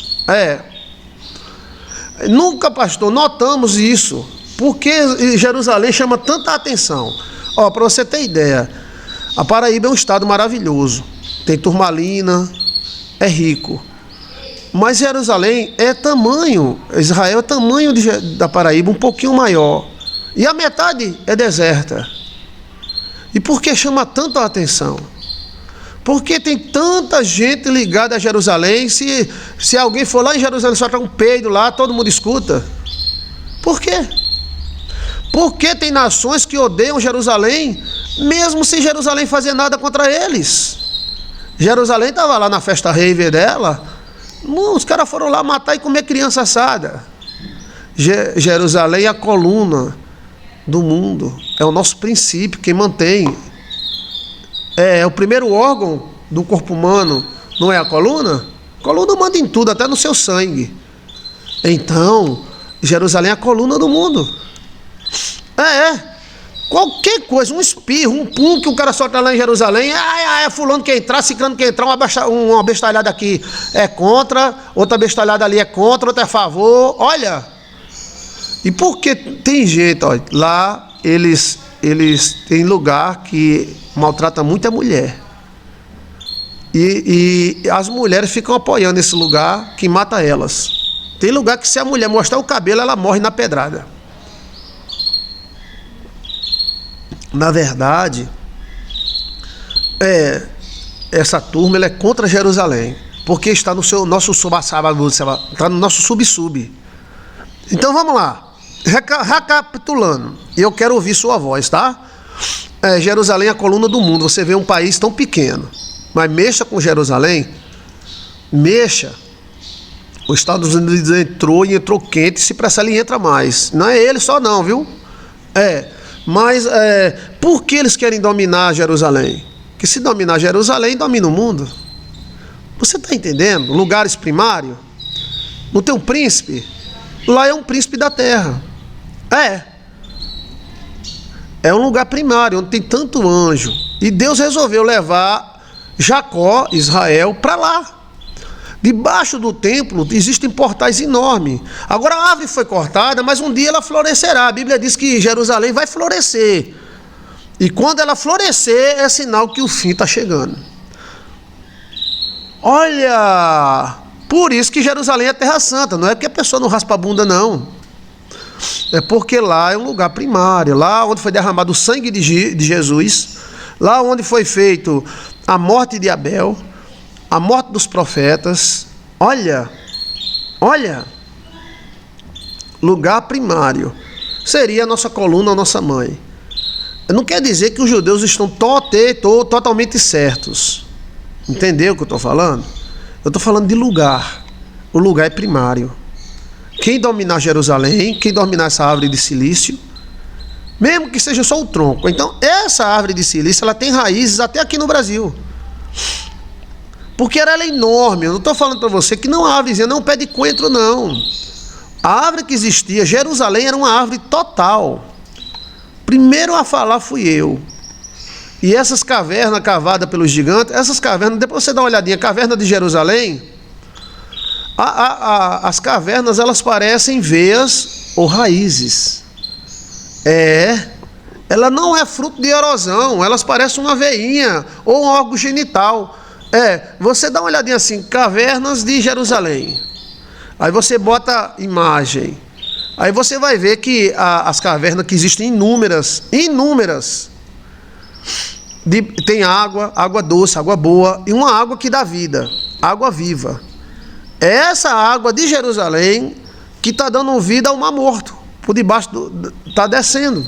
Nunca, pastor, notamos isso. Por que Jerusalém chama tanta atenção? Ó, para você ter ideia, a Paraíba é um estado maravilhoso. Tem turmalina, é rico. Mas Jerusalém é tamanho, Israel é tamanho da Paraíba, um pouquinho maior. E a metade é deserta. E por que chama tanta atenção? Porque tem tanta gente ligada a Jerusalém. Se alguém for lá em Jerusalém soltar um peido lá, todo mundo escuta. Por quê? Porque tem nações que odeiam Jerusalém, mesmo sem Jerusalém fazer nada contra eles. Jerusalém estava lá na festa rave dela. Os caras foram lá matar e comer criança assada. Jerusalém é a coluna do mundo. É o nosso princípio, quem mantém. É o primeiro órgão do corpo humano. Não é a coluna? A coluna manda em tudo, até no seu sangue. Então, Jerusalém é a coluna do mundo. Qualquer coisa, um espirro, um pum que o cara solta lá em Jerusalém, fulano quer entrar, ciclano quer entrar, uma bestalhada aqui é contra, outra bestalhada ali é contra, outra é a favor. Olha, e porque tem gente, olha, lá eles têm lugar que maltrata muita mulher. E as mulheres ficam apoiando esse lugar que mata elas. Tem lugar que se a mulher mostrar o cabelo, ela morre na pedrada. Na verdade, essa turma ela é contra Jerusalém, porque está no nosso está no nosso sub-sub. Então vamos lá, recapitulando, e eu quero ouvir sua voz, tá? Jerusalém é a coluna do mundo. Você vê um país tão pequeno, mas mexa com Jerusalém, mexa. Os Estados Unidos entrou quente, se precisar ele entra mais. Não é ele só não, viu? Mas por que eles querem dominar Jerusalém? Porque se dominar Jerusalém, domina o mundo. Você está entendendo? Lugares primários. Não tem um príncipe? Lá é um príncipe da terra. É um lugar primário, onde tem tanto anjo. E Deus resolveu levar Jacó, Israel, para lá. Debaixo do templo existem portais enormes. Agora a árvore foi cortada, mas um dia ela florescerá. A Bíblia diz que Jerusalém vai florescer. E quando ela florescer, é sinal que o fim está chegando. Olha, por isso que Jerusalém é terra santa. Não é porque a pessoa não raspa a bunda, não. É porque lá é um lugar primário. Lá onde foi derramado o sangue de Jesus. Lá onde foi feito a morte de Abel. A morte dos profetas. Olha, lugar primário. Seria a nossa coluna, a nossa mãe. Não quer dizer que os judeus estão totalmente certos. Entendeu o que eu estou falando? Eu estou falando de lugar. O lugar é primário. Quem dominar Jerusalém, quem dominar essa árvore de silício, mesmo que seja só o tronco. Então, essa árvore de silício, ela tem raízes até aqui no Brasil. Porque ela é enorme. Eu não estou falando para você que não é árvorezinha, não é um pé de coentro, não. A árvore que existia, Jerusalém, era uma árvore total. Primeiro a falar fui eu. E essas cavernas cavadas pelos gigantes, essas cavernas, depois você dá uma olhadinha, a caverna de Jerusalém, as cavernas, elas parecem veias ou raízes. Ela não é fruto de erosão, elas parecem uma veinha ou um órgão genital. Você dá uma olhadinha assim, cavernas de Jerusalém. Aí você bota imagem. Aí você vai ver que as cavernas que existem inúmeras. Tem água, água doce, água boa, e uma água que dá vida, água viva. É essa água de Jerusalém que está dando vida ao Mar Morto, por debaixo está descendo.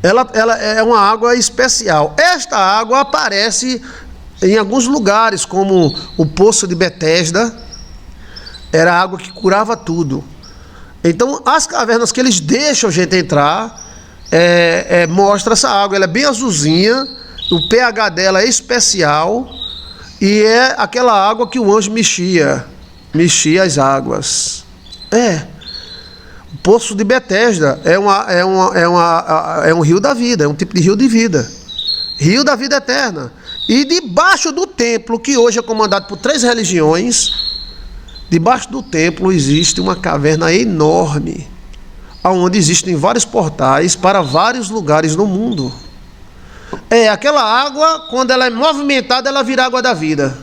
Ela é uma água especial. Esta água aparece em alguns lugares, como o Poço de Betesda, era água que curava tudo. Então, as cavernas que eles deixam a gente entrar, mostra essa água. Ela é bem azulzinha, o pH dela é especial, e é aquela água que o anjo mexia as águas. O Poço de Betesda é um rio da vida, é um tipo de rio de vida, rio da vida eterna. E debaixo do templo, que hoje é comandado por 3 religiões, debaixo do templo existe uma caverna enorme, onde existem vários portais para vários lugares no mundo. Aquela água, quando ela é movimentada, ela vira água da vida.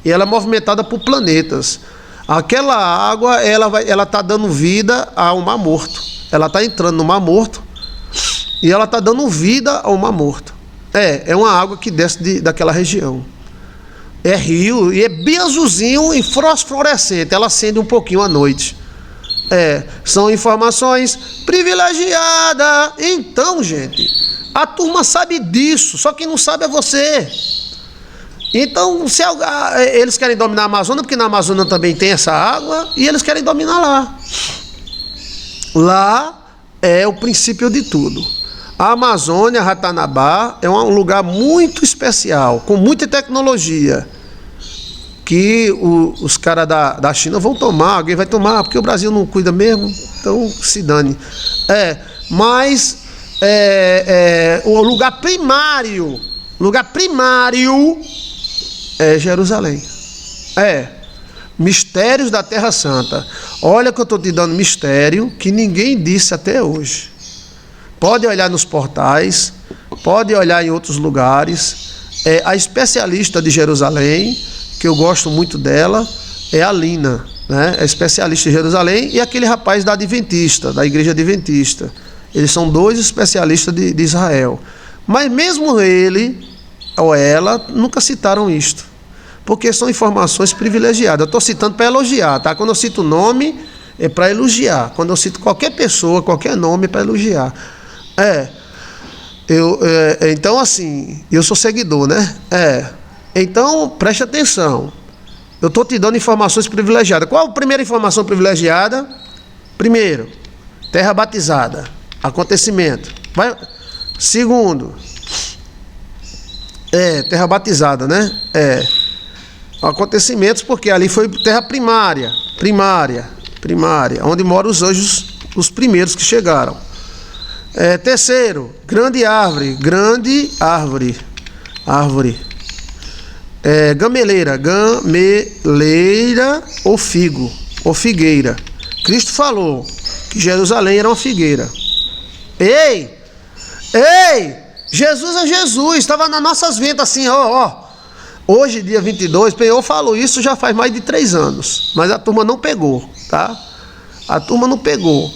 E ela é movimentada por planetas. Aquela água, ela está dando vida ao Mar Morto. Ela está entrando no Mar Morto e ela está dando vida ao Mar Morto. É uma água que desce daquela região. É rio e é bem azulzinho e fosforescente. Ela acende um pouquinho à noite. São informações privilegiadas. Então, gente, a turma sabe disso, só quem não sabe é você. Então, se eles querem dominar a Amazônia, porque na Amazônia também tem essa água, e eles querem dominar lá. Lá é o princípio de tudo. A Amazônia, Ratanabá, é um lugar muito especial, com muita tecnologia, que os caras da China vão tomar, alguém vai tomar, porque o Brasil não cuida mesmo, então se dane. Mas o lugar primário é Jerusalém. Mistérios da Terra Santa. Olha que eu estou te dando mistério que ninguém disse até hoje. Pode olhar nos portais, pode olhar em outros lugares. A especialista de Jerusalém, que eu gosto muito dela, é a Lina, né? É especialista de Jerusalém, e aquele rapaz da Adventista, da Igreja Adventista. Eles são 2 especialistas de Israel. Mas mesmo ele ou ela nunca citaram isto, porque são informações privilegiadas. Eu estou citando para elogiar, tá? Quando eu cito nome, é para elogiar. Quando eu cito qualquer pessoa, qualquer nome, é para elogiar. Então, assim, eu sou seguidor, né? Então, preste atenção. Eu estou te dando informações privilegiadas. Qual a primeira informação privilegiada? Primeiro, terra batizada, acontecimento. Segundo, terra batizada, né? Acontecimentos, porque ali foi terra primária, onde moram os anjos, os primeiros que chegaram. Terceiro, grande árvore, gameleira ou figo, ou figueira. Cristo falou que Jerusalém era uma figueira. Ei! Jesus é Jesus, estava nas nossas ventas assim, ó. Hoje, dia 22, eu falo isso já faz mais de 3 anos, mas a turma não pegou, tá? A turma não pegou,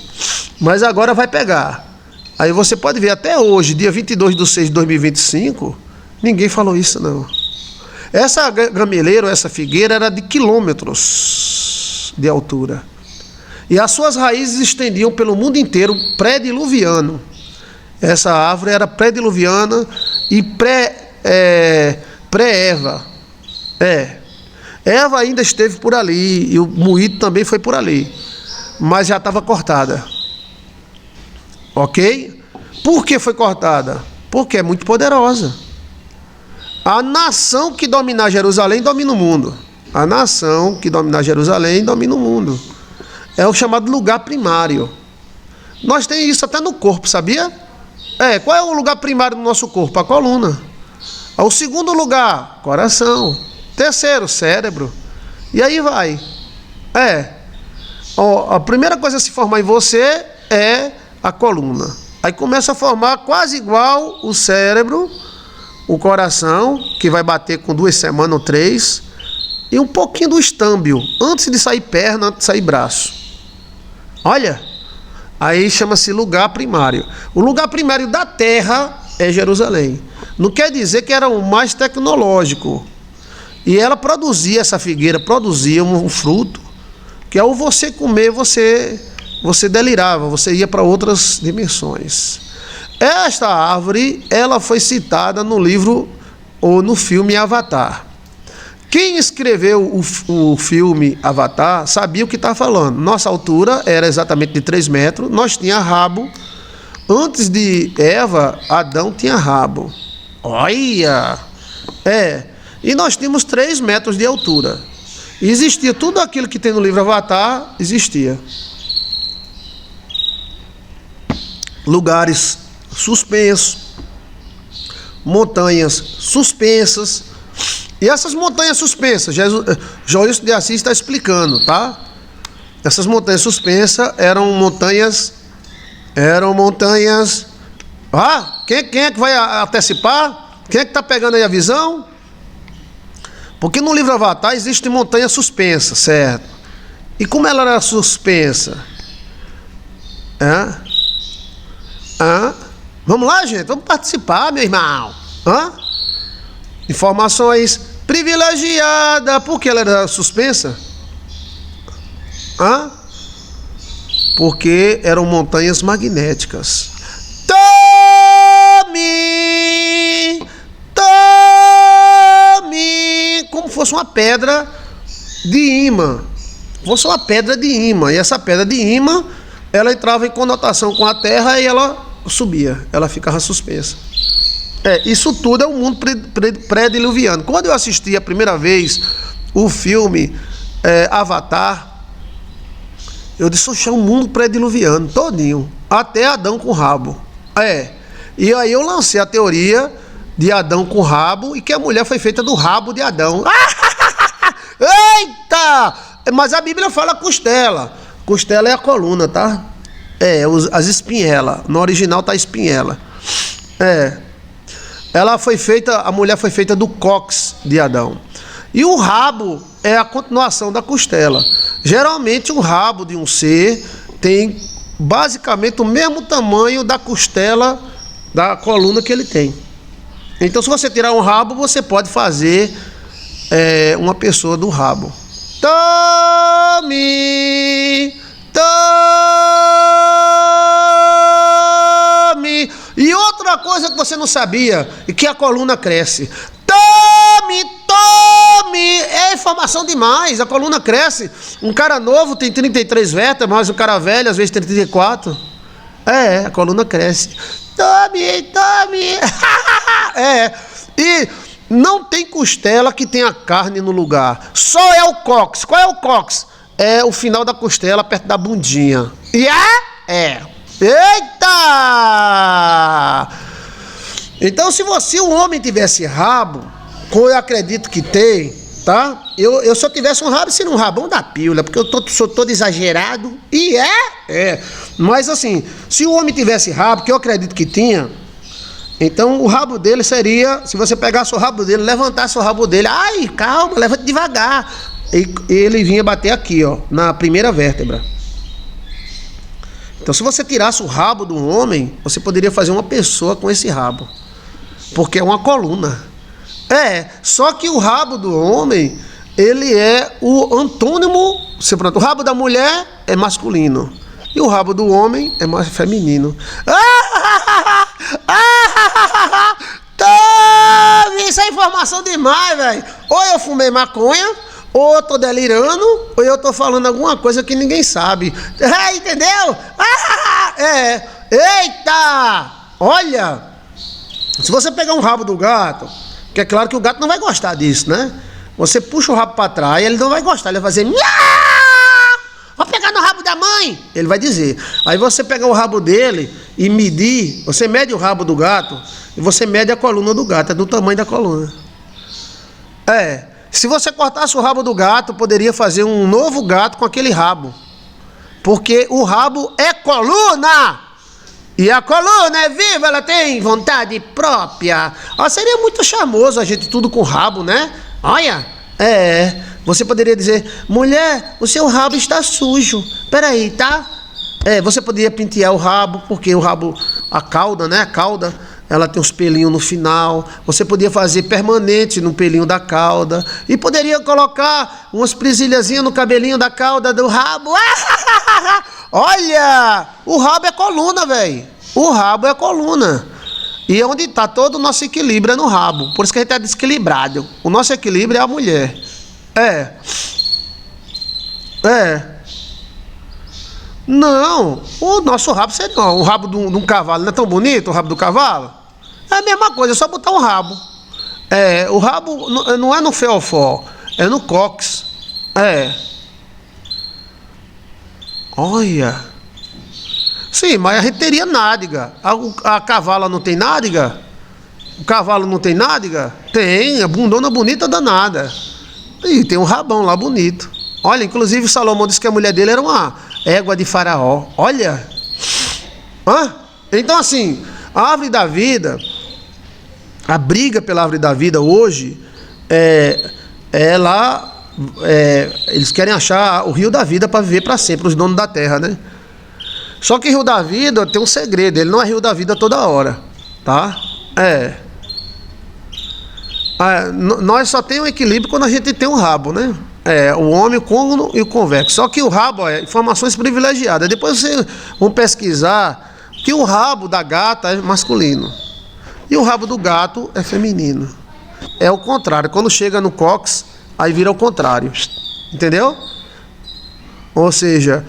mas agora vai pegar. Aí você pode ver, até hoje, dia 22/6/2025, ninguém falou isso, não. Essa gameleira, essa figueira, era de quilômetros de altura. E as suas raízes estendiam pelo mundo inteiro, pré-diluviano. Essa árvore era pré-diluviana e pré-Eva. Eva ainda esteve por ali, e o moído também foi por ali, mas já estava cortada. Ok? Por que foi cortada? Porque é muito poderosa. A nação que dominar Jerusalém domina o mundo. A nação que dominar Jerusalém domina o mundo. É o chamado lugar primário. Nós temos isso até no corpo, sabia? Qual é o lugar primário do nosso corpo? A coluna. O segundo lugar, coração. Terceiro, cérebro. E aí vai. A primeira coisa a se formar em você é a coluna. Aí começa a formar quase igual o cérebro, o coração, que vai bater com 2 semanas ou 3, e um pouquinho do estâmbio, antes de sair perna, antes de sair braço. Olha, Aí chama-se lugar primário. O lugar primário da terra é Jerusalém. Não quer dizer que era o mais tecnológico. E ela produzia, essa figueira produzia um fruto que ao você comer, você delirava, você ia para outras dimensões. Esta árvore, ela foi citada no livro ou no filme Avatar. Quem escreveu o filme Avatar sabia o que está falando. Nossa altura era exatamente de 3 metros, nós tínhamos rabo. Antes de Eva, Adão tinha rabo. Olha! E nós tínhamos 3 metros de altura. E existia tudo aquilo que tem no livro Avatar, existia. Lugares suspensos, montanhas suspensas. E essas montanhas suspensas, Joilson de Assis está explicando, tá? Essas montanhas suspensas eram montanhas. Quem é que vai antecipar? Quem é que está pegando aí a visão? Porque no livro Avatar existe montanha suspensa, certo? E como ela era suspensa? Vamos lá, gente, vamos participar, meu irmão. Informações privilegiadas. Por que ela era suspensa? Porque eram montanhas magnéticas. Como fosse uma pedra de ímã. Fosse uma pedra de ímã. E essa pedra de ímã, ela entrava em conotação com a terra e ela subia. Ela ficava suspensa. Isso tudo é um mundo pré-diluviano. Quando eu assisti a primeira vez o filme Avatar, eu disse, oxe, é um mundo pré-diluviano, todinho. Até Adão com rabo. E aí eu lancei a teoria de Adão com rabo e que a mulher foi feita do rabo de Adão. Eita! Mas a Bíblia fala costela. Costela é a coluna, tá? As espinhelas. No original tá espinhela. A mulher foi feita do cóccix de Adão. E o rabo é a continuação da costela. Geralmente o rabo de um ser tem basicamente o mesmo tamanho da costela da coluna que ele tem. Então, se você tirar um rabo, você pode fazer uma pessoa do rabo. Tome. E outra coisa que você não sabia, é que a coluna cresce. Tome. É informação demais, a coluna cresce. Um cara novo tem 33 vértebras, mas um cara velho às vezes tem 34. A coluna cresce. Tome. E não tem costela que tenha carne no lugar. Só é o cóccix. Qual é o cóccix? É o final da costela, perto da bundinha. E Eita! Então, se o homem tivesse rabo, como eu acredito que tem, tá? Eu só tivesse um rabo, seria um rabão da pílula, porque eu sou todo exagerado. E Mas assim, se o homem tivesse rabo, que eu acredito que tinha, então o rabo dele seria, se você pegasse o rabo dele, levantasse o rabo dele, calma, levanta devagar. E ele vinha bater aqui, ó, na primeira vértebra. Então, se você tirasse o rabo do homem, você poderia fazer uma pessoa com esse rabo, porque é uma coluna. Só que o rabo do homem, ele é o antônimo. O rabo da mulher é masculino e o rabo do homem é mais feminino. Isso é informação demais, velho. Ou eu fumei maconha, ou eu tô delirando, ou eu tô falando alguma coisa que ninguém sabe. Entendeu? Eita! Olha, se você pegar um rabo do gato, que é claro que o gato não vai gostar disso, né? Você puxa o rabo para trás, ele não vai gostar, ele vai fazer miau! Vou pegar no rabo da mãe, ele vai dizer. Aí você pega o rabo dele e medir, você mede o rabo do gato e você mede a coluna do gato, é do tamanho da coluna. Se você cortasse o rabo do gato, poderia fazer um novo gato com aquele rabo. Porque o rabo é coluna. E a coluna é viva, ela tem vontade própria. Seria muito charmoso a gente tudo com rabo, né? Olha, Você poderia dizer, mulher, o seu rabo está sujo. Peraí, tá? Você poderia pentear o rabo, porque o rabo, a cauda, né? A cauda, ela tem uns pelinhos no final. Você podia fazer permanente no pelinho da cauda. E poderia colocar umas presilhazinhas no cabelinho da cauda do rabo. Olha, o rabo é coluna, velho. O rabo é coluna. E onde está todo o nosso equilíbrio é no rabo. Por isso que a gente é desequilibrado. O nosso equilíbrio é a mulher. Não, o nosso rabo seria o rabo de um cavalo. Não é tão bonito o rabo do cavalo? É a mesma coisa, é só botar um rabo. O rabo não é no feofó, é no cóccix. Olha. Sim, mas a gente teria nádega. A cavala não tem nádega? O cavalo não tem nádega? Tem, a bundona bonita danada. E tem um rabão lá bonito. Olha, inclusive Salomão disse que a mulher dele era uma égua de Faraó. Olha. Então assim, a árvore da vida, a briga pela árvore da vida hoje, eles querem achar o rio da vida para viver para sempre, os donos da terra, né? Só que o rio da vida tem um segredo, ele não é rio da vida toda hora, tá? Nós só temos um equilíbrio quando a gente tem um rabo, né? O homem, o côncavo e o convexo. Só que o rabo é informações privilegiadas. Depois vocês vão pesquisar que o rabo da gata é masculino e o rabo do gato é feminino. É o contrário. Quando chega no cóccix, aí vira o contrário. Entendeu? Ou seja,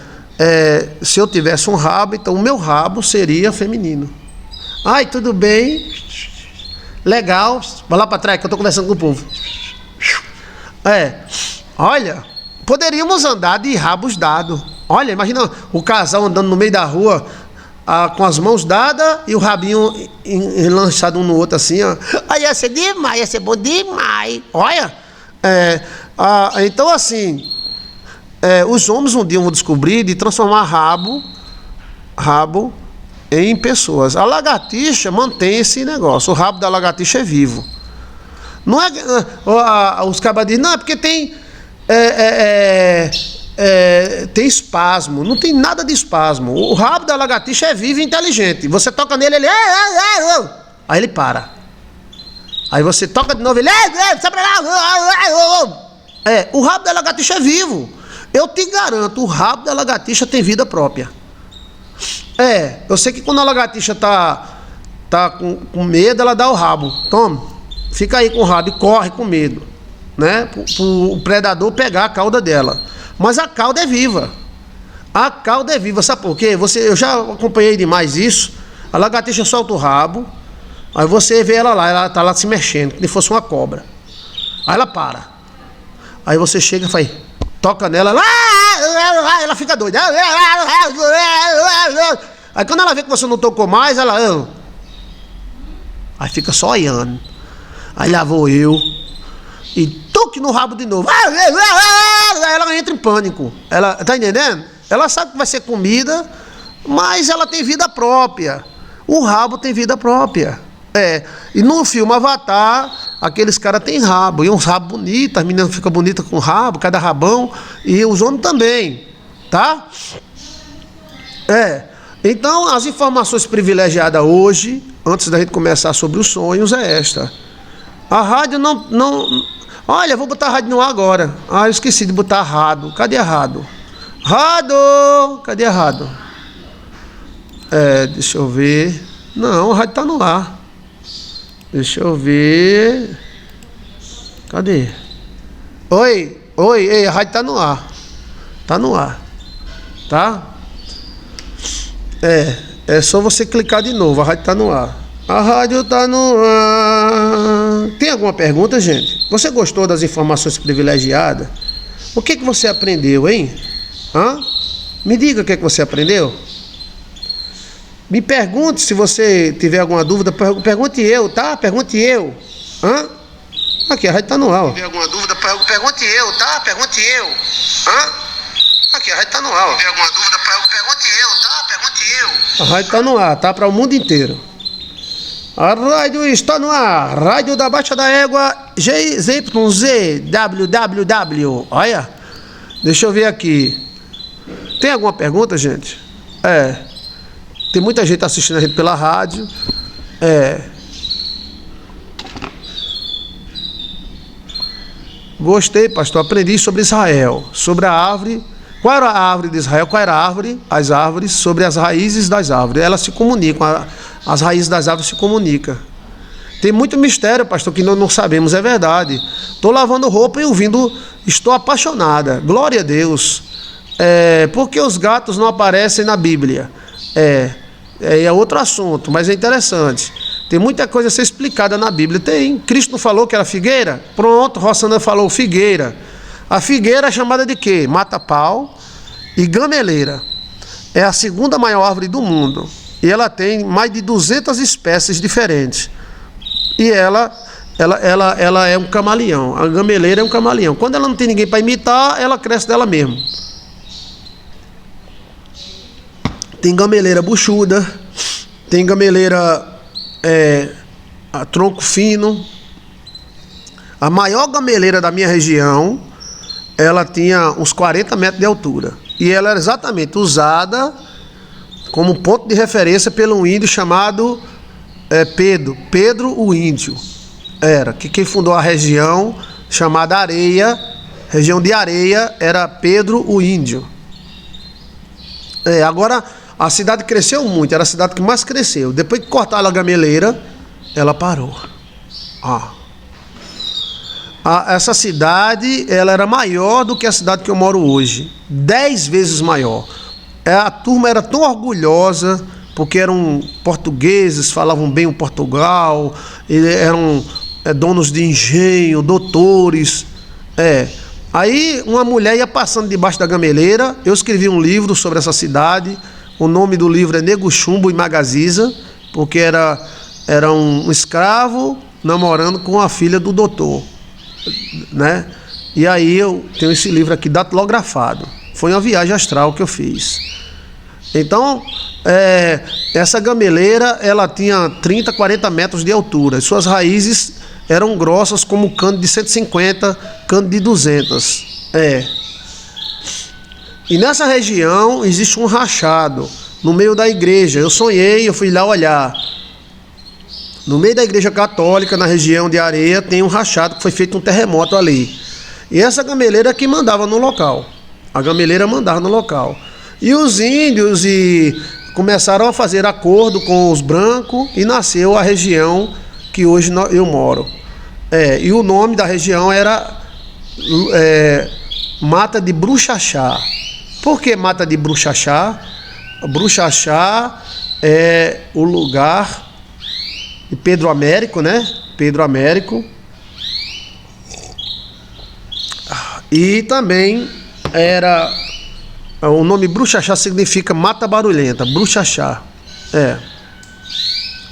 se eu tivesse um rabo, então o meu rabo seria feminino. Ai, tudo bem. Legal. Vai lá para trás que eu estou conversando com o povo. Olha, poderíamos andar de rabos dados. Olha, imagina o casal andando no meio da rua, com as mãos dadas e o rabinho enlançado um no outro assim, ó. Aí ia ser demais, ia ser bom demais. Olha. Então assim, os homens um dia vão descobrir de transformar rabo em pessoas. A lagartixa mantém esse negócio. O rabo da lagartixa é vivo. Não os cabas dizem, não, é porque tem espasmo. Não tem nada de espasmo. O rabo da lagartixa é vivo e inteligente. Você toca nele, ele aí ele para. Aí você toca de novo, ele o rabo da lagartixa é vivo. Eu te garanto, o rabo da lagartixa tem vida própria. Eu sei que quando a lagartixa tá com medo, ela dá o rabo. Toma, fica aí com o rabo e corre com medo, né? O predador pegar a cauda dela. Mas a cauda é viva. A cauda é viva, sabe por quê? Eu já acompanhei demais isso. A lagartixa solta o rabo, aí você vê ela lá, ela tá lá se mexendo, como se fosse uma cobra. Aí ela para. Aí você chega e faz, toca nela, ela fica doida. Aí quando ela vê que você não tocou mais, ela aí fica só olhando. Aí lá vou eu e toque no rabo de novo. Aí ela entra em pânico. Ela tá entendendo? Ela sabe que vai ser comida, mas ela tem vida própria. O rabo tem vida própria. E no filme Avatar, aqueles caras têm rabo, e uns rabos bonitos, as meninas ficam bonitas com rabo, cada rabão, e os homens também, tá? Então, as informações privilegiadas hoje, antes da gente começar sobre os sonhos, é esta. A rádio não... Olha, vou botar a rádio no ar agora. Eu esqueci de botar rado. Cadê a rado? Rado! Cadê a rado? Deixa eu ver. Não, a rádio tá no ar. Deixa eu ver. Cadê? Oi, a rádio tá no ar. Tá no ar. Tá? É só você clicar de novo, a rádio tá no ar. A rádio tá no ar. Tem alguma pergunta, gente? Você gostou das informações privilegiadas? O que você aprendeu, hein? Me diga o que você aprendeu. Me pergunte se você tiver alguma dúvida. Pergunte eu, tá? Pergunte eu. Aqui, a rádio tá no ar. Se tiver alguma dúvida, pergunte eu, tá? Pergunte eu. Aqui, a rádio tá no ar. Se tiver alguma dúvida, pergunte eu, tá? Pergunte eu. A rádio tá no ar, tá? Para o mundo inteiro. A rádio está no ar. Rádio da Baixa da Égua, GZYZ, www. Olha, deixa eu ver aqui. Tem alguma pergunta, gente? Tem muita gente assistindo a gente pela rádio. Gostei, pastor. Aprendi sobre Israel, sobre a árvore. Qual era a árvore de Israel? Qual era a árvore? As árvores, sobre as raízes das árvores. Elas se comunicam, as raízes das árvores se comunicam. Tem muito mistério, pastor, que nós não sabemos, é verdade. Estou lavando roupa e ouvindo, estou apaixonada. Glória a Deus. Por que os gatos não aparecem na Bíblia? É outro assunto, mas é interessante. Tem muita coisa a ser explicada na Bíblia. Tem. Cristo não falou que era figueira? Pronto, Rossana falou figueira. A figueira é chamada de quê? Mata-pau e gameleira. É a segunda maior árvore do mundo. E ela tem mais de 200 espécies diferentes. E ela é um camaleão. A gameleira é um camaleão. Quando ela não tem ninguém para imitar, ela cresce dela mesma. Tem gameleira buchuda. Tem gameleira a tronco fino. A maior gameleira da minha região, ela tinha uns 40 metros de altura. E ela era exatamente usada como ponto de referência pelo índio chamado Pedro o Índio. Que quem fundou a região chamada Areia, região de Areia, era Pedro o Índio. Agora a cidade cresceu muito, era a cidade que mais cresceu. Depois que cortaram a gameleira, ela parou. Essa cidade, ela era maior do que a cidade que eu moro hoje. 10 vezes maior. A turma era tão orgulhosa, porque eram portugueses, falavam bem o Portugal, eram donos de engenho, doutores. Aí uma mulher ia passando debaixo da gameleira. Eu escrevi um livro sobre essa cidade. O nome do livro é Nego Chumbo e Magaziza, porque era um escravo namorando com a filha do doutor, né? E aí eu tenho esse livro aqui datilografado. Foi uma viagem astral que eu fiz. Então, essa gameleira, ela tinha 30, 40 metros de altura. Suas raízes eram grossas como cano de 150, cano de 200. E nessa região existe um rachado no meio da igreja. Eu sonhei, eu fui lá olhar. No meio da igreja católica, na região de Areia, tem um rachado que foi feito um terremoto ali. E essa gameleira que mandava no local. A gameleira mandava no local. E os índios começaram a fazer acordo com os brancos e nasceu a região que hoje eu moro. E o nome da região era Mata de Bruxaxá. Por que Mata de Bruxaxá? Bruxaxá é o lugar de Pedro Américo, né? Pedro Américo. E também o nome Bruxaxá significa mata barulhenta, Bruxaxá.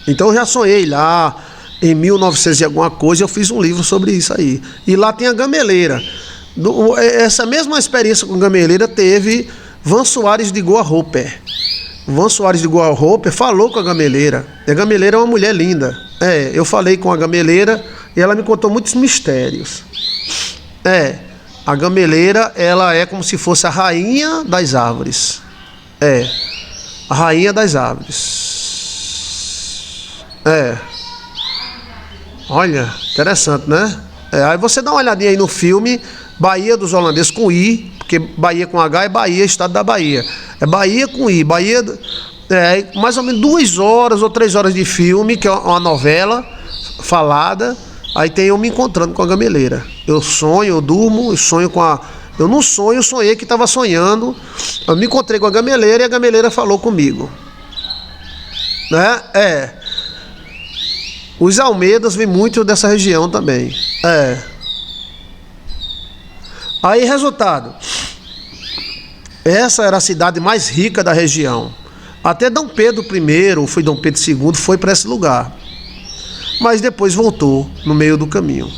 Então eu já sonhei lá em 1900 e alguma coisa, eu fiz um livro sobre isso aí. E lá tem a gameleira. Essa mesma experiência com gameleira teve Van Soares de Guarroper. Van Soares de Guarroper falou com a gameleira. E a gameleira é uma mulher linda. Eu falei com a gameleira e ela me contou muitos mistérios. A gameleira, ela é como se fosse a rainha das árvores. A rainha das árvores. Olha, interessante, né? Aí você dá uma olhadinha aí no filme Bahia dos Holandeses com I, porque Bahia com H é Bahia, estado da Bahia. É Bahia com I, Bahia... mais ou menos 2 horas ou 3 horas de filme, que é uma novela falada. Aí tem eu me encontrando com a gameleira. Eu sonho, eu durmo, eu sonho com a... Eu não sonho, eu sonhei que estava sonhando. Eu me encontrei com a gameleira e a gameleira falou comigo. Né? Os Almeidas vêm muito dessa região também. Aí, resultado. Essa era a cidade mais rica da região. Até Dom Pedro I, ou foi Dom Pedro II, foi para esse lugar. Mas depois voltou no meio do caminho.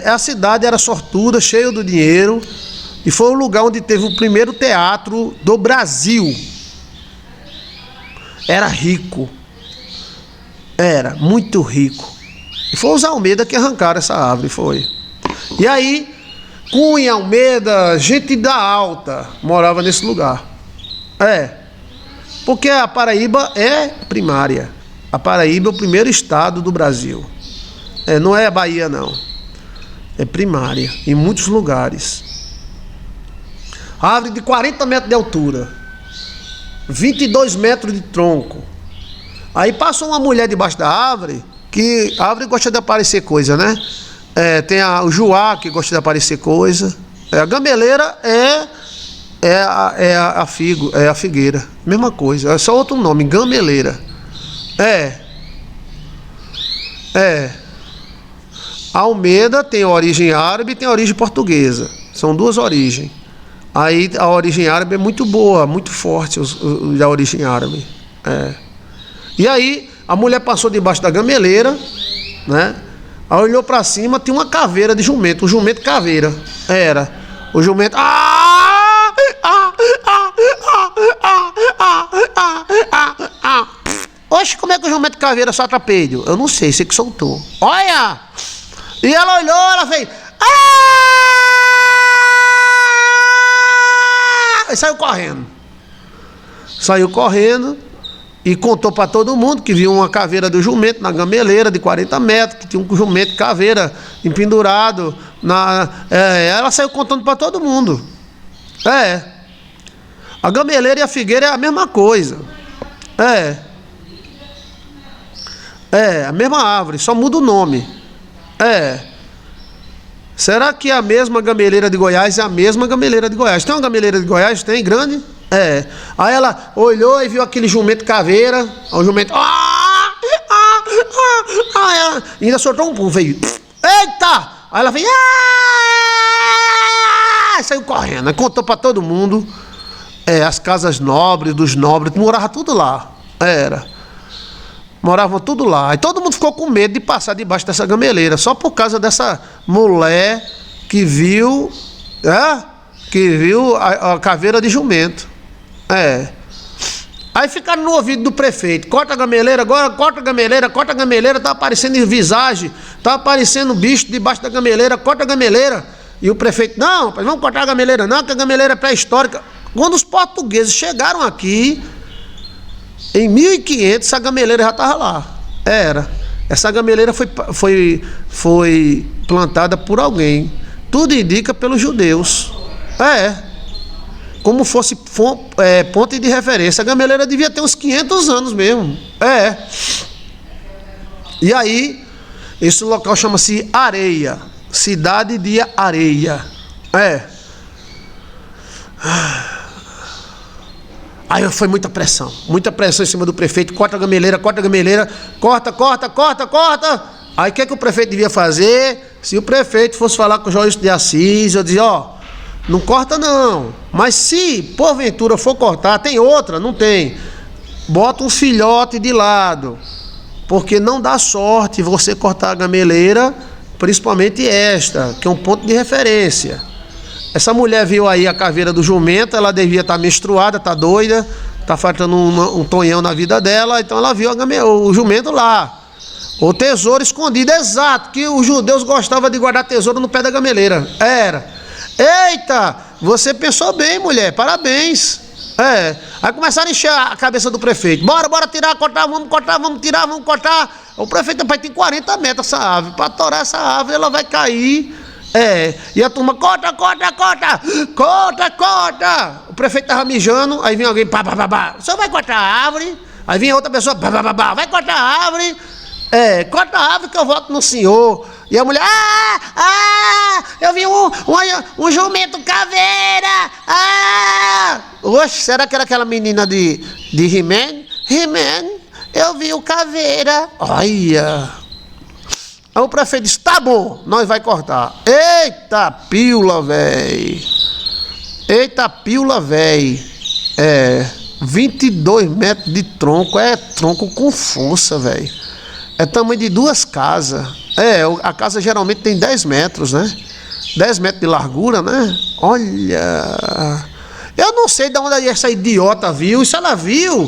A cidade era sortuda, cheia do dinheiro, e foi o lugar onde teve o primeiro teatro do Brasil. Era rico. Era muito rico. E foi os Almeida que arrancaram essa árvore, foi. E aí, Cunha, Almeida, gente da alta morava nesse lugar. Porque a Paraíba é primária. A Paraíba é o primeiro estado do Brasil. Não é a Bahia, não. É primária, em muitos lugares. Árvore de 40 metros de altura, 22 metros de tronco. Aí passa uma mulher debaixo da árvore, que a árvore gosta de aparecer coisa, né? Tem o juá, que gosta de aparecer coisa. A gameleira é a figueira. Mesma coisa, é só outro nome, gameleira. A Almeida tem origem árabe e tem origem portuguesa. São duas origens. Aí a origem árabe é muito boa, muito forte a origem árabe. E aí a mulher passou debaixo da gameleira, né? Aí olhou para cima, tinha uma caveira de jumento, um jumento caveira. O jumento. Oxe, como é que o jumento caveira solta peido? Eu não sei, sei que soltou. Olha! E ela olhou, ela fez. E saiu correndo e contou para todo mundo que viu uma caveira do jumento na gameleira de 40 metros, que tinha um jumento caveira empendurado. Ela saiu contando para todo mundo. A gameleira e a figueira é a mesma coisa. A mesma árvore, só muda o nome. Será que a mesma gameleira de Goiás é a mesma gameleira de Goiás? Tem uma gameleira de Goiás? Tem, grande? Aí ela olhou e viu aquele jumento caveira. O jumento. Ela ainda soltou um pum, veio. Eita! Aí ela veio. Saiu correndo. Contou para todo mundo. As casas nobres, dos nobres, morava tudo lá. Moravam tudo lá. E todo mundo ficou com medo de passar debaixo dessa gameleira, só por causa dessa mulher que viu a caveira de jumento. Aí ficaram no ouvido do prefeito: corta a gameleira agora, corta a gameleira, tá aparecendo visagem, tá aparecendo bicho debaixo da gameleira, corta a gameleira. E o prefeito: não, vamos cortar a gameleira não, que a gameleira é pré-histórica. Quando os portugueses chegaram aqui, em 1500, essa gameleira já estava lá. Essa gameleira foi plantada por alguém. Tudo indica pelos judeus. Como fosse ponto de referência. A gameleira devia ter uns 500 anos mesmo. E aí, esse local chama-se Areia. Cidade de Areia. Aí foi muita pressão em cima do prefeito. Corta a gameleira, corta. Aí o que o prefeito devia fazer? Se o prefeito fosse falar com o Joilson de Assis, eu dizia: não corta não, mas se porventura for cortar, tem outra? Não tem. Bota um filhote de lado, porque não dá sorte você cortar a gameleira, principalmente esta, que é um ponto de referência. Essa mulher viu aí a caveira do jumento, ela devia estar menstruada, tá doida, tá faltando um tonhão na vida dela, então ela viu o jumento lá. O tesouro escondido, exato, que os judeus gostavam de guardar tesouro no pé da gameleira. Eita, você pensou bem, mulher, parabéns. Aí começaram a encher a cabeça do prefeito. Bora tirar, cortar, vamos tirar, vamos cortar. O prefeito, rapaz, tem 40 metros essa árvore. Para torar essa árvore, ela vai cair. E a turma: corta. O prefeito estava mijando, aí vinha alguém: o senhor vai cortar a árvore? Aí vinha outra pessoa: vai cortar a árvore? Corta a árvore que eu voto no senhor. E a mulher: eu vi um jumento caveira. Oxe, será que era aquela menina de He-Man? He-Man, eu vi o caveira. Olha. Aí o prefeito disse: tá bom, nós vai cortar. Eita pílula, velho. 22 metros de tronco. Tronco com força, velho. Tamanho de 2 casas. A casa geralmente tem 10 metros, né? 10 metros de largura, né? Olha. Eu não sei de onde essa idiota viu. Se ela viu,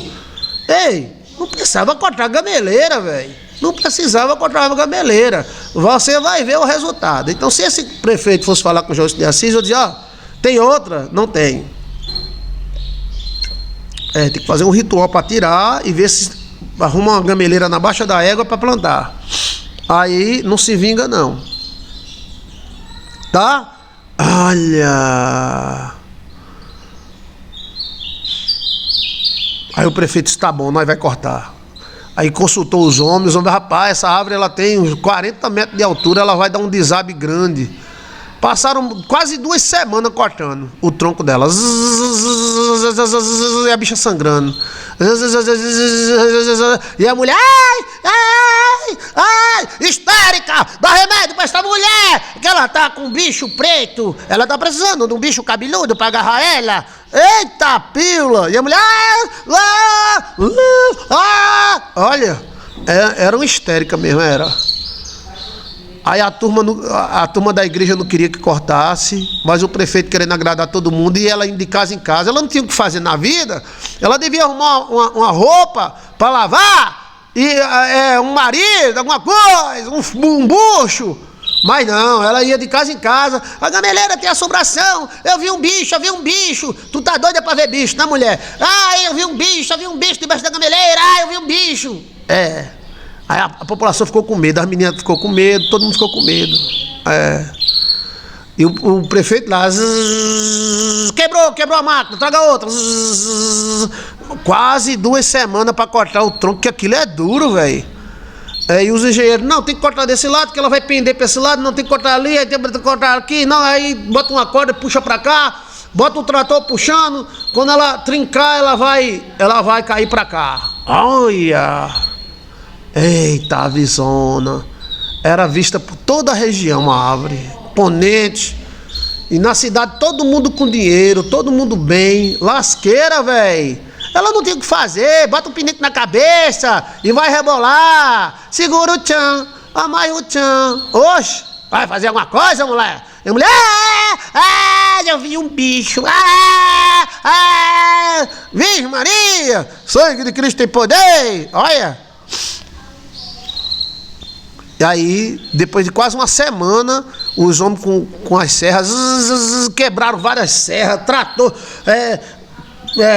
não precisava cortar a gameleira, velho. Não precisava cortar a gameleira. Você vai ver o resultado. Então, se esse prefeito fosse falar com o Joilson de Assis, eu dizia: tem outra? Não tem. tem que fazer um ritual para tirar e ver se arruma uma gameleira na baixa da égua para plantar. Aí não se vinga não. Tá? Olha. Aí o prefeito disse, tá bom, nós vai cortar. Aí consultou os homens, rapaz, essa árvore ela tem uns 40 metros de altura, ela vai dar um desabe grande. Passaram quase 2 semanas cortando o tronco dela. E a bicha sangrando. E a mulher, ai, histérica, dá remédio pra essa mulher, que ela tá com um bicho preto, ela tá precisando de um bicho cabeludo pra agarrar ela. Eita, pílula! E a mulher, olha, era uma histérica mesmo, era. Aí a turma da igreja não queria que cortasse, mas o prefeito querendo agradar todo mundo, e ela indo de casa em casa. Ela não tinha o que fazer na vida, ela devia arrumar uma roupa para lavar, e um marido, alguma coisa, um bucho. Mas não, ela ia de casa em casa. A gameleira tem assombração, eu vi um bicho. Tu tá doida pra ver bicho, né, mulher? Eu vi um bicho debaixo da gameleira, eu vi um bicho. Aí a população ficou com medo, as meninas ficou com medo, todo mundo ficou com medo. E o prefeito lá, quebrou a máquina, traga outra. Quase 2 semanas para cortar o tronco, que aquilo é duro, velho. E os engenheiros, não, tem que cortar desse lado, que ela vai pender para esse lado, não tem que cortar ali, aí tem que cortar aqui, não, aí bota uma corda, puxa para cá, bota o trator puxando, quando ela trincar, ela vai cair para cá. Olha! Eita, a visona. Era vista por toda a região a árvore, imponente. E na cidade todo mundo com dinheiro, todo mundo bem. Lasqueira, velho. Ela não tinha o que fazer, bota um pinete na cabeça e vai rebolar. Segura o tchan, amarra o tchan. Oxe, vai fazer alguma coisa, mulher? E a mulher, eu vi um bicho. Virgem Maria, sangue de Cristo tem poder. Olha. E aí, depois de quase uma semana, os homens com as serras quebraram várias serras, trator,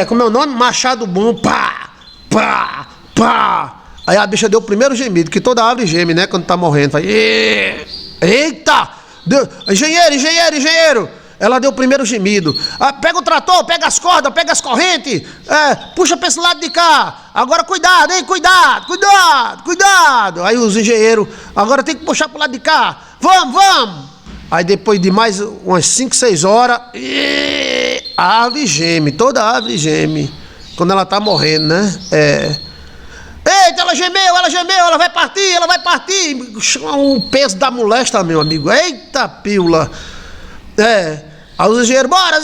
como é o nome? Machado bom, pá. Aí a bicha deu o primeiro gemido, que toda árvore geme, né, quando tá morrendo. Faz, eita! Engenheiro! Ela deu o primeiro gemido. Pega o trator, pega as cordas, pega as correntes, puxa pra esse lado de cá. Agora cuidado, hein? Cuidado. Aí os engenheiros, agora tem que puxar pro lado de cá. Vamos. Aí depois de mais umas 5, 6 horas, a árvore geme, toda a árvore geme. Quando ela tá morrendo, né? Eita, ela gemeu, ela vai partir. Um peso da molesta, meu amigo. Eita, pílula. Aí os engenheiros, bora!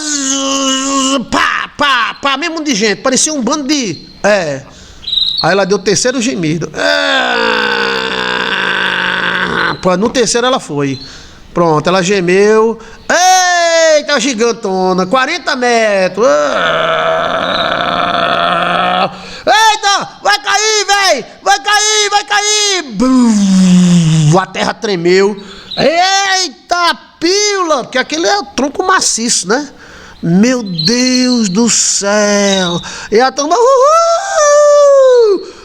Pá, mesmo de gente, parecia um bando de... Aí ela deu o terceiro gemido. No terceiro ela foi. Pronto, ela gemeu. Eita, gigantona, 40 metros. Eita, vai cair, velho! Vai cair! A terra tremeu. Eita, pílula! Porque aquele é o tronco maciço, né? Meu Deus do céu! E a turma,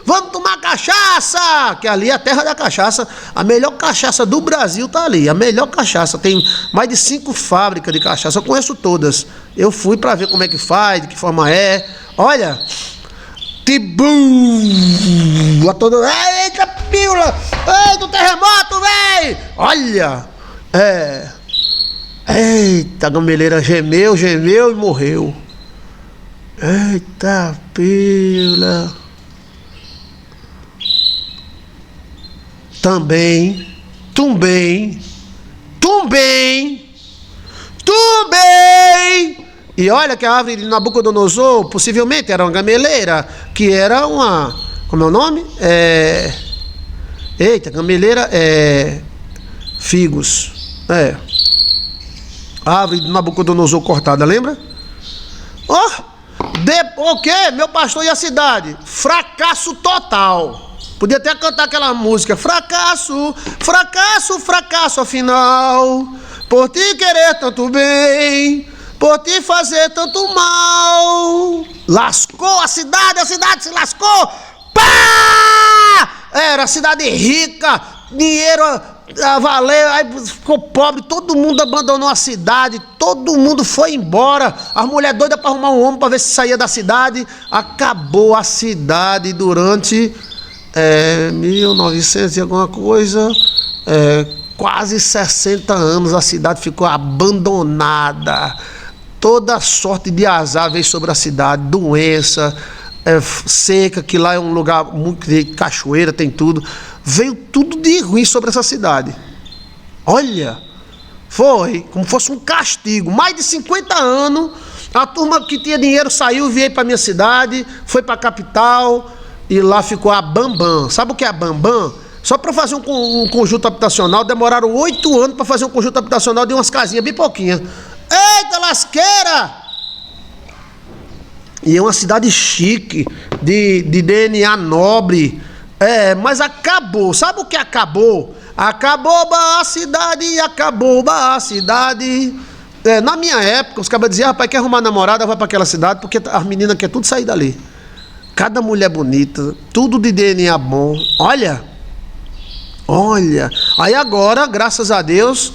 vamos tomar cachaça! Que ali é a terra da cachaça. A melhor cachaça do Brasil tá ali. A melhor cachaça. Tem mais de 5 fábricas de cachaça. Eu conheço todas. Eu fui pra ver como é que faz, de que forma é. Olha! Tibum! Eita, pílula! Eita, o terremoto, véi! Olha! Eita, a gameleira gemeu e morreu. Eita, pílula! Tumbem! E olha que a árvore de Nabucodonosor possivelmente era uma gameleira, que era uma... Como é o nome? Eita, gameleira figos. A árvore de Nabucodonosor cortada, lembra? O quê? Meu pastor e a cidade? Fracasso total. Podia até cantar aquela música. Fracasso, afinal, por te querer tanto bem, por te fazer tanto mal. Lascou a cidade se lascou. Pá! Era cidade rica, dinheiro a valer, aí ficou pobre, todo mundo abandonou a cidade, todo mundo foi embora, as mulheres doidas para arrumar um homem para ver se saía da cidade. Acabou a cidade durante 1900 e alguma coisa, quase 60 anos a cidade ficou abandonada. Toda sorte de azar veio sobre a cidade, doença, seca, que lá é um lugar muito de cachoeira, tem tudo. Veio tudo de ruim sobre essa cidade. Olha, foi como fosse um castigo. Mais de 50 anos, a turma que tinha dinheiro saiu, veio para minha cidade, foi para a capital e lá ficou a Bambam. Sabe o que é a Bambam? Só para fazer um conjunto habitacional, demoraram 8 anos para fazer um conjunto habitacional de umas casinhas bem pouquinhas. Eita lasqueira! E é uma cidade chique, de DNA nobre. Mas acabou. Sabe o que acabou? Acabou a cidade, acabou a cidade. Na minha época, os cabas diziam, rapaz, quer arrumar namorada, vai para aquela cidade, porque as meninas querem tudo sair dali. Cada mulher bonita, tudo de DNA bom. Olha. Aí agora, graças a Deus,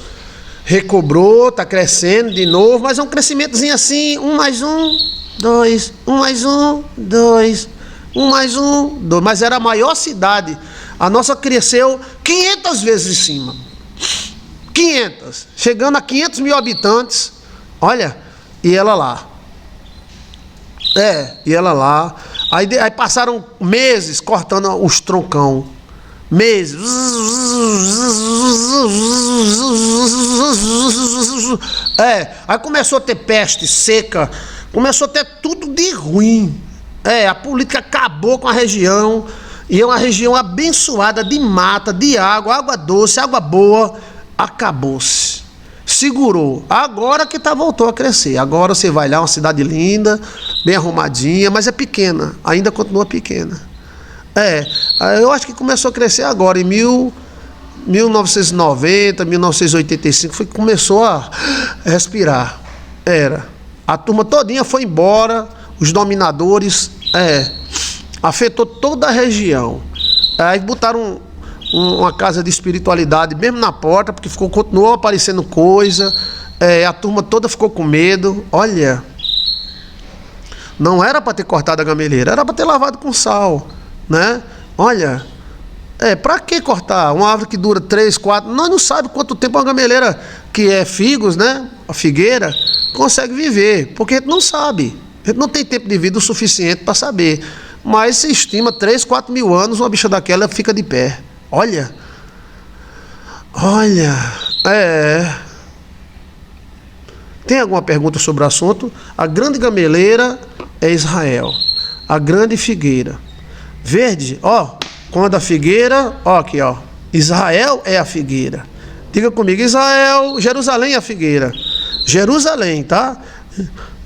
recobrou, tá crescendo de novo, mas é um crescimentozinho assim, 1 mais 1, 2, 1 mais 1, 2, 1 mais 1, 2, mas era a maior cidade. A nossa cresceu 500 vezes em cima. 500, chegando a 500 mil habitantes. Olha, e ela lá. Aí passaram meses cortando os troncão. Meses. Aí começou a ter peste, seca, começou a ter tudo de ruim. A política acabou com a região, e é uma região abençoada de mata, de água doce, água boa. Acabou-se, segurou. Agora que voltou a crescer. Agora você vai lá, uma cidade linda, bem arrumadinha, mas é pequena, ainda continua pequena. Eu acho que começou a crescer agora, em 1990, 1985, foi que começou a respirar. A turma todinha foi embora, os dominadores, afetou toda a região. Aí botaram uma casa de espiritualidade mesmo na porta, porque continuou aparecendo coisa, a turma toda ficou com medo. Olha, não era para ter cortado a gameleira, era para ter lavado com sal, né? Olha, para que cortar uma árvore que dura 3, 4, nós não sabemos quanto tempo uma gameleira, que é figos, né, a figueira, consegue viver, porque a gente não sabe, a gente não tem tempo de vida o suficiente para saber, mas se estima 3, 4 mil anos, uma bicha daquela fica de pé. Olha, tem alguma pergunta sobre o assunto? A grande gameleira é Israel, a grande figueira verde, quando a figueira, aqui, Israel é a figueira. Diga comigo, Israel, Jerusalém é a figueira. Jerusalém, tá?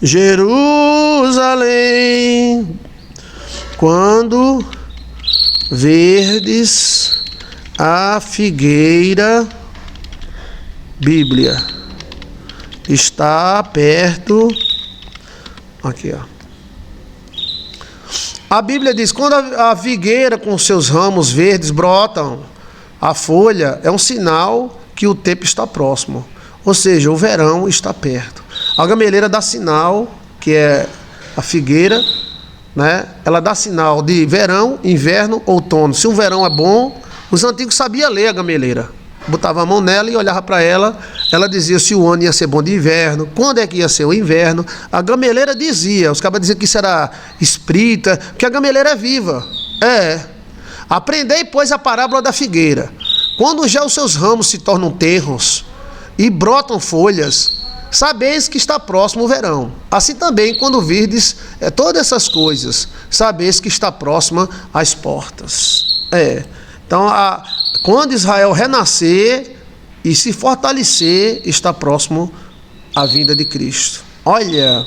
Jerusalém, quando verdes a figueira, Bíblia, está perto, aqui, A Bíblia diz, quando a figueira com seus ramos verdes brotam, a folha é um sinal que o tempo está próximo. Ou seja, o verão está perto. A gameleira dá sinal, que é a figueira, né? Ela dá sinal de verão, inverno, outono. Se o verão é bom, os antigos sabiam ler a gameleira. Botava a mão nela e olhava para ela. Ela dizia se o ano ia ser bom de inverno, quando é que ia ser o inverno. A gameleira dizia, os cabas diziam que isso era espírita, que a gameleira é viva. Aprendei, pois, a parábola da figueira. Quando já os seus ramos se tornam tenros e brotam folhas, sabeis que está próximo o verão. Assim também, quando virdes todas essas coisas, sabeis que está próxima às portas. Então, quando Israel renascer e se fortalecer, está próximo à vinda de Cristo. Olha,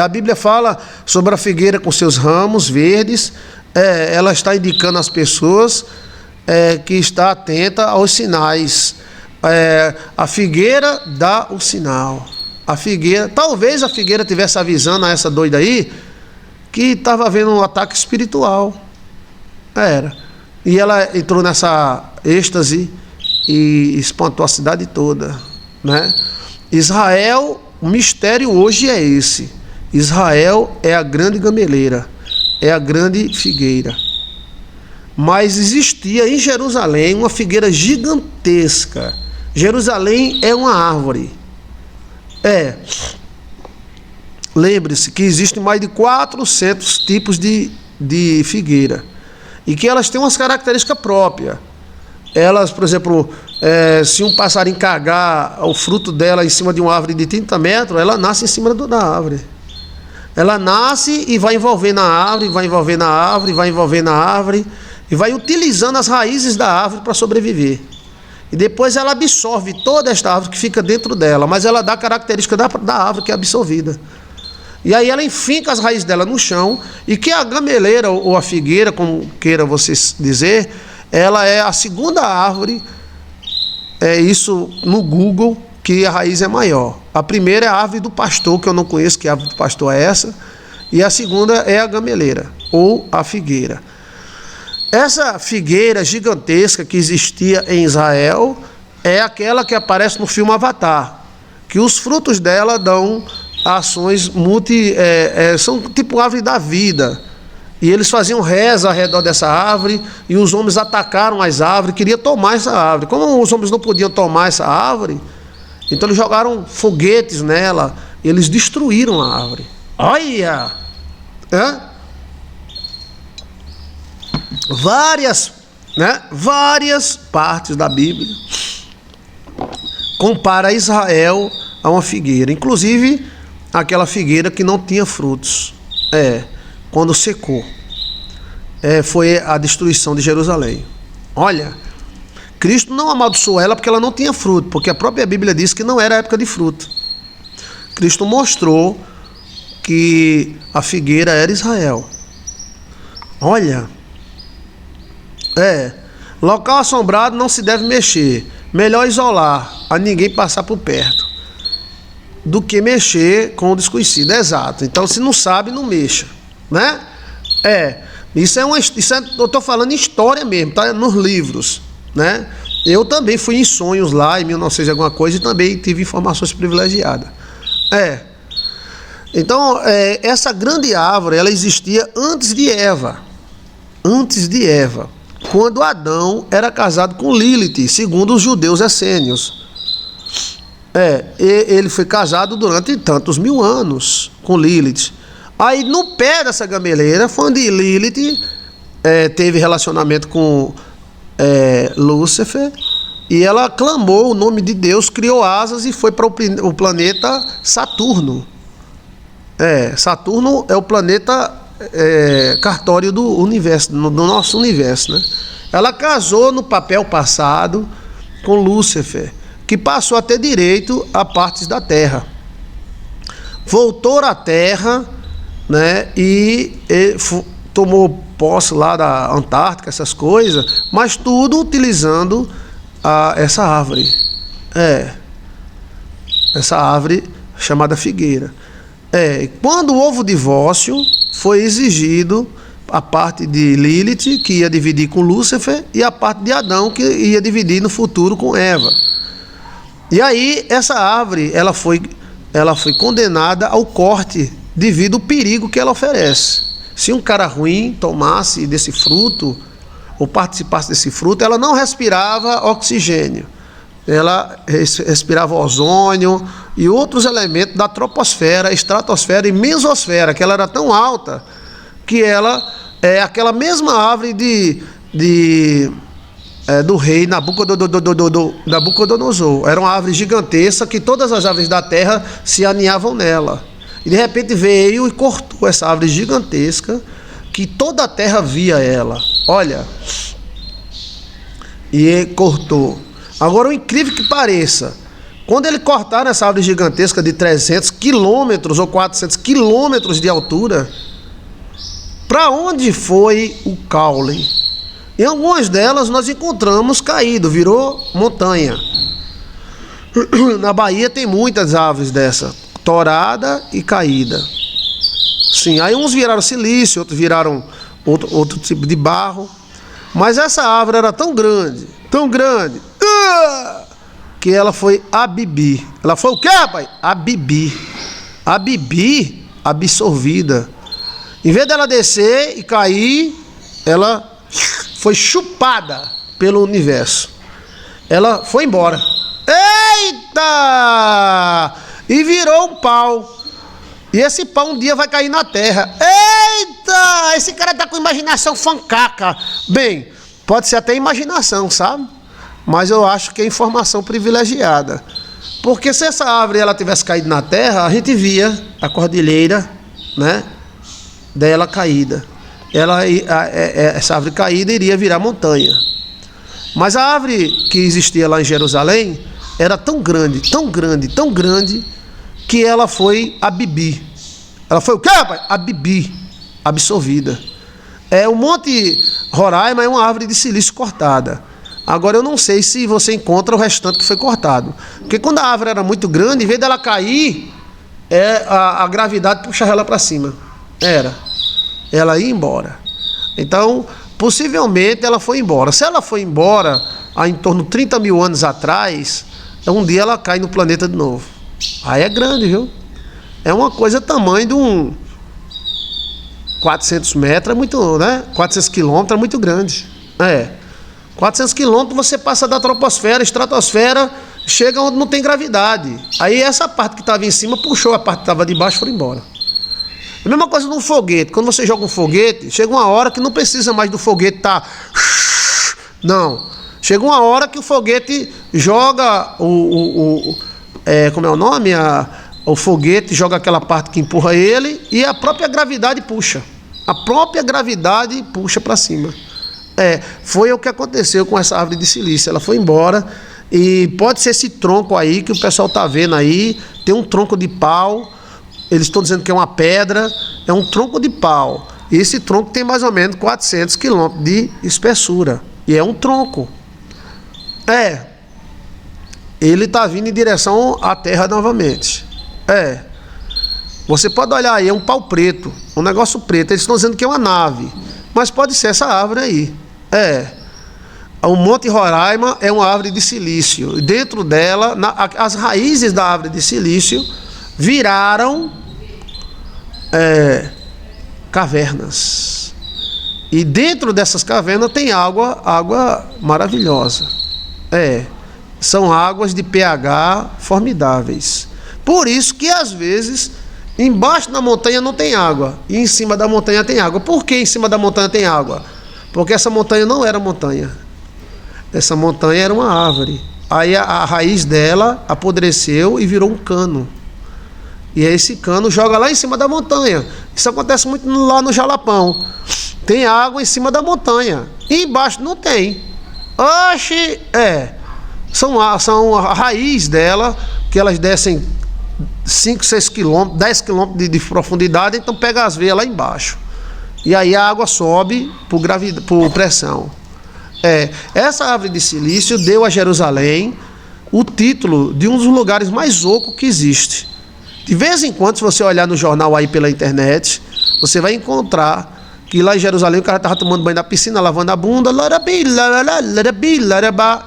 a Bíblia fala sobre a figueira com seus ramos verdes. Ela está indicando às pessoas que está atenta aos sinais. A figueira dá o sinal. A figueira, talvez a figueira tivesse avisando a essa doida aí que estava havendo um ataque espiritual. Era. E ela entrou nessa êxtase e espantou a cidade toda, né? Israel, o mistério hoje é esse. Israel é a grande gameleira, é a grande figueira. Mas existia em Jerusalém uma figueira gigantesca. Jerusalém é uma árvore. Lembre-se que existem mais de 400 tipos de figueira. E que elas têm umas características próprias. Elas, por exemplo, se um passarinho cagar o fruto dela em cima de uma árvore de 30 metros, ela nasce em cima da árvore. Ela nasce e vai envolver na árvore, vai envolver na árvore, vai envolver na árvore, e vai utilizando as raízes da árvore para sobreviver. E depois ela absorve toda esta árvore que fica dentro dela, mas ela dá a característica da árvore que é absorvida. E aí ela enfinca as raízes dela no chão, e que a gameleira ou a figueira, como queira você dizer, ela é a segunda árvore, isso no Google, que a raiz é maior. A primeira é a árvore do pastor, que eu não conheço, que árvore do pastor é essa, e a segunda é a gameleira, ou a figueira. Essa figueira gigantesca que existia em Israel é aquela que aparece no filme Avatar, que os frutos dela dão ações são tipo árvore da vida. E eles faziam reza ao redor dessa árvore, e os homens atacaram as árvores, queriam tomar essa árvore. Como os homens não podiam tomar essa árvore, então eles jogaram foguetes nela, e eles destruíram a árvore. Olha! Várias partes da Bíblia compara Israel a uma figueira, inclusive aquela figueira que não tinha frutos, quando secou, foi a destruição de Jerusalém. Olha, Cristo não amaldiçoou ela porque ela não tinha fruto, porque a própria Bíblia diz que não era época de fruto. Cristo mostrou que a figueira era Israel. Olha, local assombrado não se deve mexer. Melhor isolar, a ninguém passar por perto, do que mexer com o desconhecido. Exato. Então, se não sabe, não mexa, né? Eu estou falando em história mesmo, tá? Nos livros, né? Eu também fui em sonhos lá em 1900 e alguma coisa, e também tive informações privilegiadas. Então, essa grande árvore, ela existia antes de Eva. Antes de Eva, quando Adão era casado com Lilith, segundo os judeus essênios. Ele foi casado durante tantos mil anos com Lilith. Aí no pé dessa gameleira foi onde Lilith teve relacionamento com Lúcifer, e ela clamou o nome de Deus, criou asas e foi para o planeta Saturno. Saturno é o planeta cartório do universo, do nosso universo, né? Ela casou no papel passado com Lúcifer, que passou a ter direito a partes da Terra. Voltou à Terra, né? E tomou posse lá da Antártica, essas coisas, mas tudo utilizando essa árvore. Essa árvore chamada figueira. Quando houve o divórcio, foi exigido a parte de Lilith, que ia dividir com Lúcifer, e a parte de Adão, que ia dividir no futuro com Eva. E aí, essa árvore, ela foi condenada ao corte, devido ao perigo que ela oferece. Se um cara ruim tomasse desse fruto, ou participasse desse fruto, ela não respirava oxigênio. Ela respirava ozônio e outros elementos da troposfera, estratosfera e mesosfera, que ela era tão alta que ela é aquela mesma árvore do rei Nabucodonosor. Era uma árvore gigantesca que todas as árvores da terra se aninhavam nela. E de repente veio e cortou essa árvore gigantesca, que toda a terra via ela. Olha, e cortou. Agora, o incrível que pareça, quando ele cortaram essa árvore gigantesca de 300 quilômetros ou 400 quilômetros de altura, para onde foi o caule? Em algumas delas nós encontramos caído, virou montanha. Na Bahia tem muitas árvores dessa, torada e caída. Sim, aí uns viraram silício, outros viraram outro tipo de barro. Mas essa árvore era tão grande, que ela foi a Bibi. Ela foi o quê, pai? A Bibi. A Bibi absorvida. Em vez dela descer e cair, ela foi chupada pelo universo. Ela foi embora. Eita! E virou um pau. E esse pau um dia vai cair na terra. Eita! Esse cara tá com imaginação fancaca. Bem, pode ser até imaginação, sabe? Mas eu acho que é informação privilegiada. Porque se essa árvore ela tivesse caído na terra, a gente via a cordilheira, né, dela caída. Essa árvore caída iria virar montanha. Mas a árvore que existia lá em Jerusalém era tão grande, que ela foi a Bibi. Ela foi o quê, pai? A Bibi, absorvida. O Monte Roraima é uma árvore de silício cortada. Agora eu não sei se você encontra o restante que foi cortado. Porque quando a árvore era muito grande, em vez dela cair, a gravidade puxava ela para cima. Ela ia embora. Então, possivelmente ela foi embora. Se ela foi embora há em torno de 30 mil anos atrás, um dia ela cai no planeta de novo. Aí é grande, viu? É uma coisa tamanho de um 400 metros, é muito, né? 400 quilômetros é muito grande. 400 quilômetros você passa da troposfera, estratosfera, chega onde não tem gravidade. Aí essa parte que estava em cima puxou a parte que estava de baixo e foi embora. A mesma coisa num foguete. Quando você joga um foguete, chega uma hora que não precisa mais do foguete estar... Não. Chega uma hora que o foguete joga como é o nome? O foguete joga aquela parte que empurra ele e a própria gravidade puxa. A própria gravidade puxa para cima. Foi o que aconteceu com essa árvore de silício. Ela foi embora e pode ser esse tronco aí que o pessoal está vendo aí. Tem um tronco de pau. Eles estão dizendo que é uma pedra. É um tronco de pau. E esse tronco tem mais ou menos 400 quilômetros de espessura. E é um tronco. Ele está vindo em direção à Terra novamente. Você pode olhar aí, é um pau preto. Um negócio preto. Eles estão dizendo que é uma nave. Mas pode ser essa árvore aí. O Monte Roraima é uma árvore de silício. Dentro dela, as raízes da árvore de silício viraram cavernas. E dentro dessas cavernas tem água maravilhosa. São águas de pH formidáveis. Por isso que às vezes embaixo da montanha não tem água e em cima da montanha tem água. Por que em cima da montanha tem água? Porque essa montanha não era montanha. Essa montanha era uma árvore. Aí a raiz dela apodreceu e virou um cano. E aí esse cano joga lá em cima da montanha. Isso acontece muito lá no Jalapão. Tem água em cima da montanha e embaixo não tem. Oxe, são a raiz dela, que elas descem 5, 6 quilômetros, 10 quilômetros de profundidade, então pega as veias lá embaixo. E aí a água sobe por pressão. Essa árvore de silício deu a Jerusalém o título de um dos lugares mais ocos que existe. De vez em quando, se você olhar no jornal aí pela internet, você vai encontrar que lá em Jerusalém o cara estava tomando banho na piscina, lavando a bunda,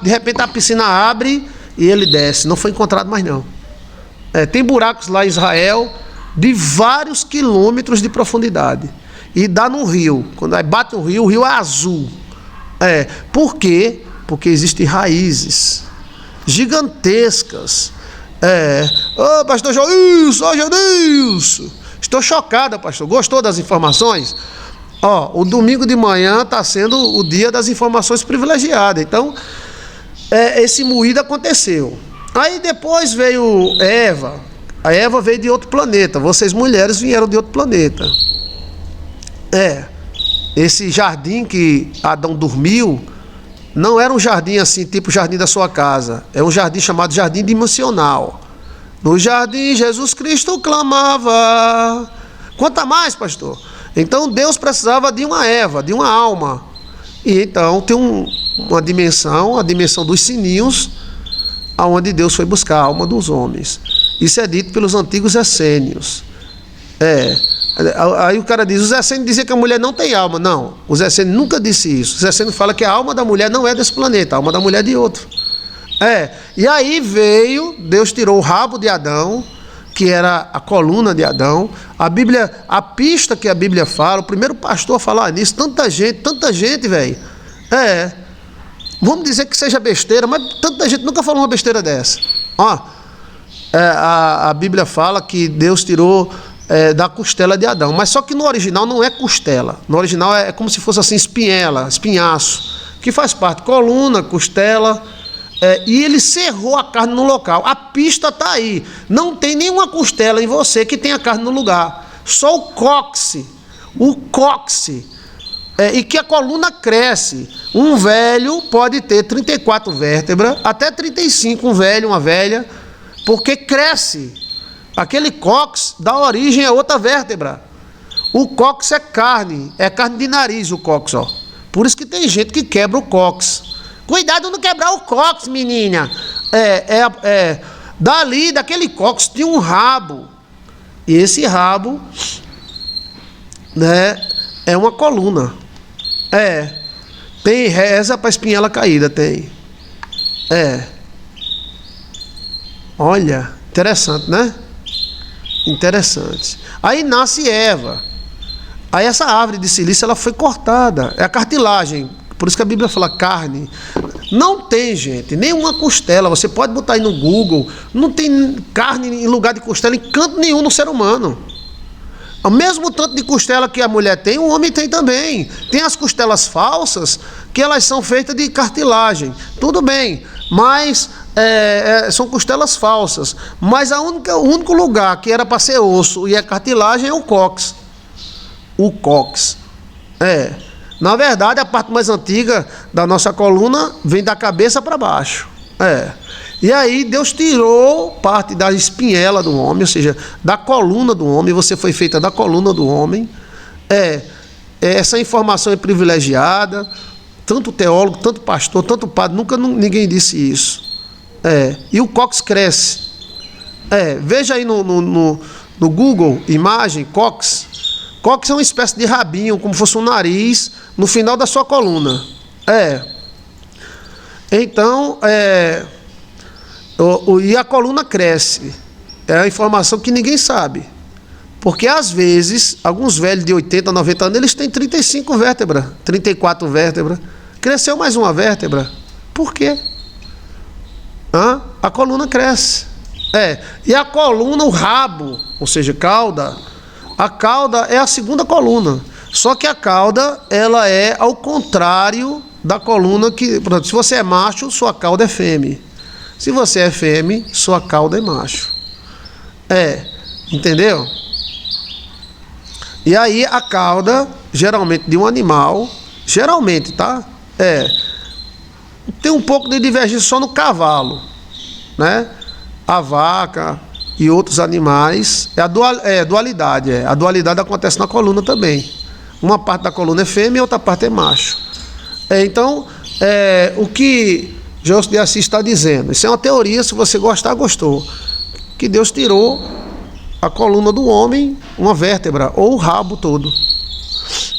de repente a piscina abre e ele desce. Não foi encontrado mais não. Tem buracos lá em Israel de vários quilômetros de profundidade. E dá num rio. Quando aí bate o rio é azul. Por quê? Porque existem raízes gigantescas. Pastor Joilson, estou chocada, pastor. Gostou das informações? O domingo de manhã está sendo o dia das informações privilegiadas. Então, esse moído aconteceu. Aí depois veio Eva. A Eva veio de outro planeta. Vocês mulheres vieram de outro planeta. Esse jardim que Adão dormiu não era um jardim assim, tipo o jardim da sua casa. É um jardim chamado jardim dimensional. No jardim Jesus Cristo clamava. Conta mais, pastor. Então Deus precisava de uma Eva, de uma alma. E então tem uma dimensão, a dimensão dos sininhos, aonde Deus foi buscar a alma dos homens. Isso é dito pelos antigos essênios. Aí o cara diz, os essênios diziam que a mulher não tem alma. Não, os essênios nunca disse isso. Os essênios falam que a alma da mulher não é desse planeta, a alma da mulher é de outro. E aí veio, Deus tirou o rabo de Adão, que era a coluna de Adão. A Bíblia, a pista que a Bíblia fala, o primeiro pastor a falar nisso, tanta gente, velho. Vamos dizer que seja besteira, mas tanta gente nunca falou uma besteira dessa. A Bíblia fala que Deus tirou da costela de Adão, mas só que no original não é costela. No original é como se fosse assim, espinhela, espinhaço, que faz parte, coluna, costela. E ele cerrou a carne no local. A pista está aí. Não tem nenhuma costela em você que tenha carne no lugar. Só o cóccix. E que a coluna cresce. Um velho pode ter 34 vértebras, até 35, um velho, uma velha, porque cresce. Aquele cóccix dá origem a outra vértebra. O cóccix é carne de nariz o cóccix, ó. Por isso que tem gente que quebra o cóccix. Cuidado não quebrar o cóccix, menina. Daquele cóccix tinha um rabo. E esse rabo, né, é uma coluna. Tem reza para espinhela caída, tem. Olha, interessante, né? Interessante. Aí nasce Eva. Aí essa árvore de silício, ela foi cortada. É a cartilagem. Por isso que a Bíblia fala carne. Não tem, gente, nenhuma costela. Você pode botar aí no Google. Não tem carne em lugar de costela em canto nenhum no ser humano. O mesmo tanto de costela que a mulher tem, o homem tem também. Tem as costelas falsas, que elas são feitas de cartilagem. Tudo bem, mas são costelas falsas. Mas o único lugar que era para ser osso e é cartilagem é o cóccix. O cóccix. Na verdade, a parte mais antiga da nossa coluna vem da cabeça para baixo. E aí Deus tirou parte da espinhela do homem, ou seja, da coluna do homem. Você foi feita da coluna do homem. Essa informação é privilegiada. Tanto teólogo, tanto pastor, tanto padre, ninguém disse isso. E o cóccix cresce. Veja aí no Google, imagem, cóccix. Cóccix é uma espécie de rabinho, como fosse um nariz, no final da sua coluna. Então, e a coluna cresce. É a informação que ninguém sabe. Porque, às vezes, alguns velhos de 80, 90 anos, eles têm 35 vértebras, 34 vértebras. Cresceu mais uma vértebra. Por quê? A coluna cresce. E a coluna, o rabo, ou seja, cauda, a cauda é a segunda coluna. Só que a cauda, ela é ao contrário da coluna que... Portanto, se você é macho, sua cauda é fêmea. Se você é fêmea, sua cauda é macho. Entendeu? E aí a cauda, geralmente de um animal, geralmente, tá? Tem um pouco de divergência só no cavalo, né? A vaca e outros animais, dualidade. A dualidade acontece na coluna também. Uma parte da coluna é fêmea e outra parte é macho. Então, o que João de Assis está dizendo, isso é uma teoria, se você gostar, gostou. Que Deus tirou a coluna do homem, uma vértebra, ou o rabo todo,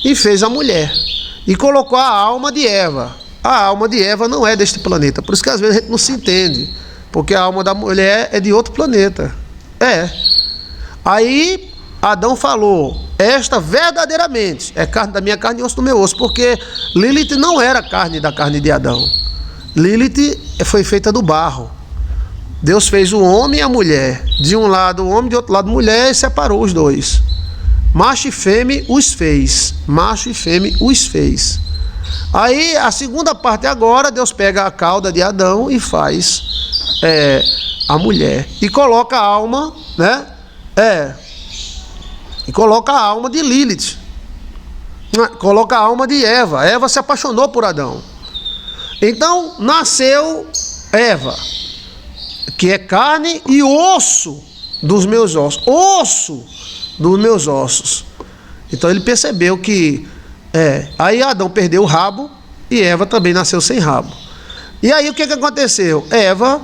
e fez a mulher. E colocou a alma de Eva. A alma de Eva não é deste planeta. Por isso que às vezes a gente não se entende. Porque a alma da mulher é de outro planeta. Aí Adão falou, esta verdadeiramente é carne da minha carne e osso do meu osso. Porque Lilith não era carne da carne de Adão. Lilith foi feita do barro. Deus fez o homem e a mulher. De um lado o homem, de outro lado a mulher, e separou os dois. Macho e fêmea os fez. Macho e fêmea os fez. Aí a segunda parte agora, Deus pega a cauda de Adão e faz a mulher. E coloca a alma, né? E coloca a alma de Lilith. Coloca a alma de Eva. Eva se apaixonou por Adão. Então nasceu Eva, que é carne e osso dos meus ossos. Osso dos meus ossos. Então ele percebeu que aí Adão perdeu o rabo e Eva também nasceu sem rabo. E aí o que aconteceu? Eva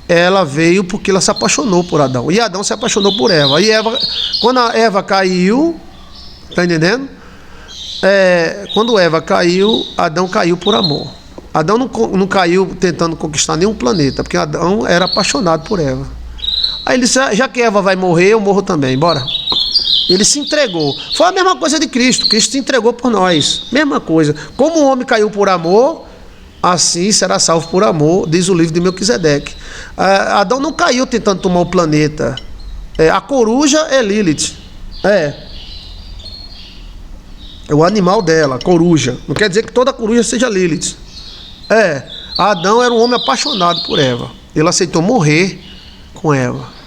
ela veio porque ela se apaixonou por Adão. E Adão se apaixonou por Eva. E Eva, quando a Eva caiu, tá entendendo? Quando Eva caiu, Adão caiu por amor. Adão não caiu tentando conquistar nenhum planeta, porque Adão era apaixonado por Eva. Aí ele disse, já que Eva vai morrer, eu morro também, bora. Ele se entregou. Foi a mesma coisa de Cristo. Cristo se entregou por nós. Mesma coisa. Como o homem caiu por amor, assim será salvo por amor, diz o livro de Melquisedeque. Adão não caiu tentando tomar o planeta. A coruja é Lilith. É o animal dela, a coruja. Não quer dizer que toda coruja seja Lilith. Adão era um homem apaixonado por Eva. Ele aceitou morrer com Eva.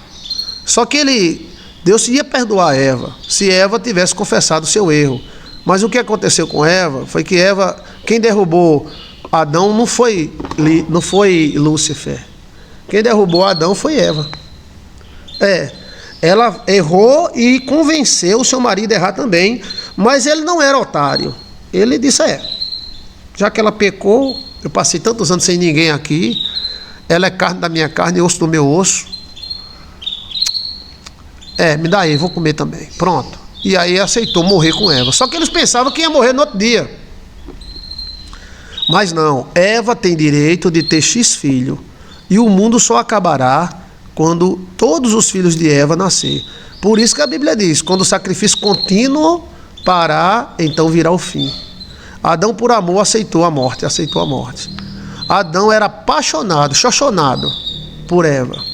Só que Deus ia perdoar Eva se Eva tivesse confessado o seu erro. Mas o que aconteceu com Eva foi que Eva, quem derrubou Adão não foi Lúcifer. Quem derrubou Adão foi Eva. Ela errou e convenceu o seu marido a errar também. Mas ele não era otário. Ele disse, já que ela pecou, eu passei tantos anos sem ninguém aqui, ela é carne da minha carne e osso do meu osso. Me dá aí, vou comer também. Pronto. E aí aceitou morrer com Eva. Só que eles pensavam que ia morrer no outro dia. Mas não, Eva tem direito de ter X filho. E o mundo só acabará quando todos os filhos de Eva nascer. Por isso que a Bíblia diz, quando o sacrifício contínuo parar, então virá o fim. Adão por amor aceitou a morte. Adão era apaixonado, xoxonado por Eva.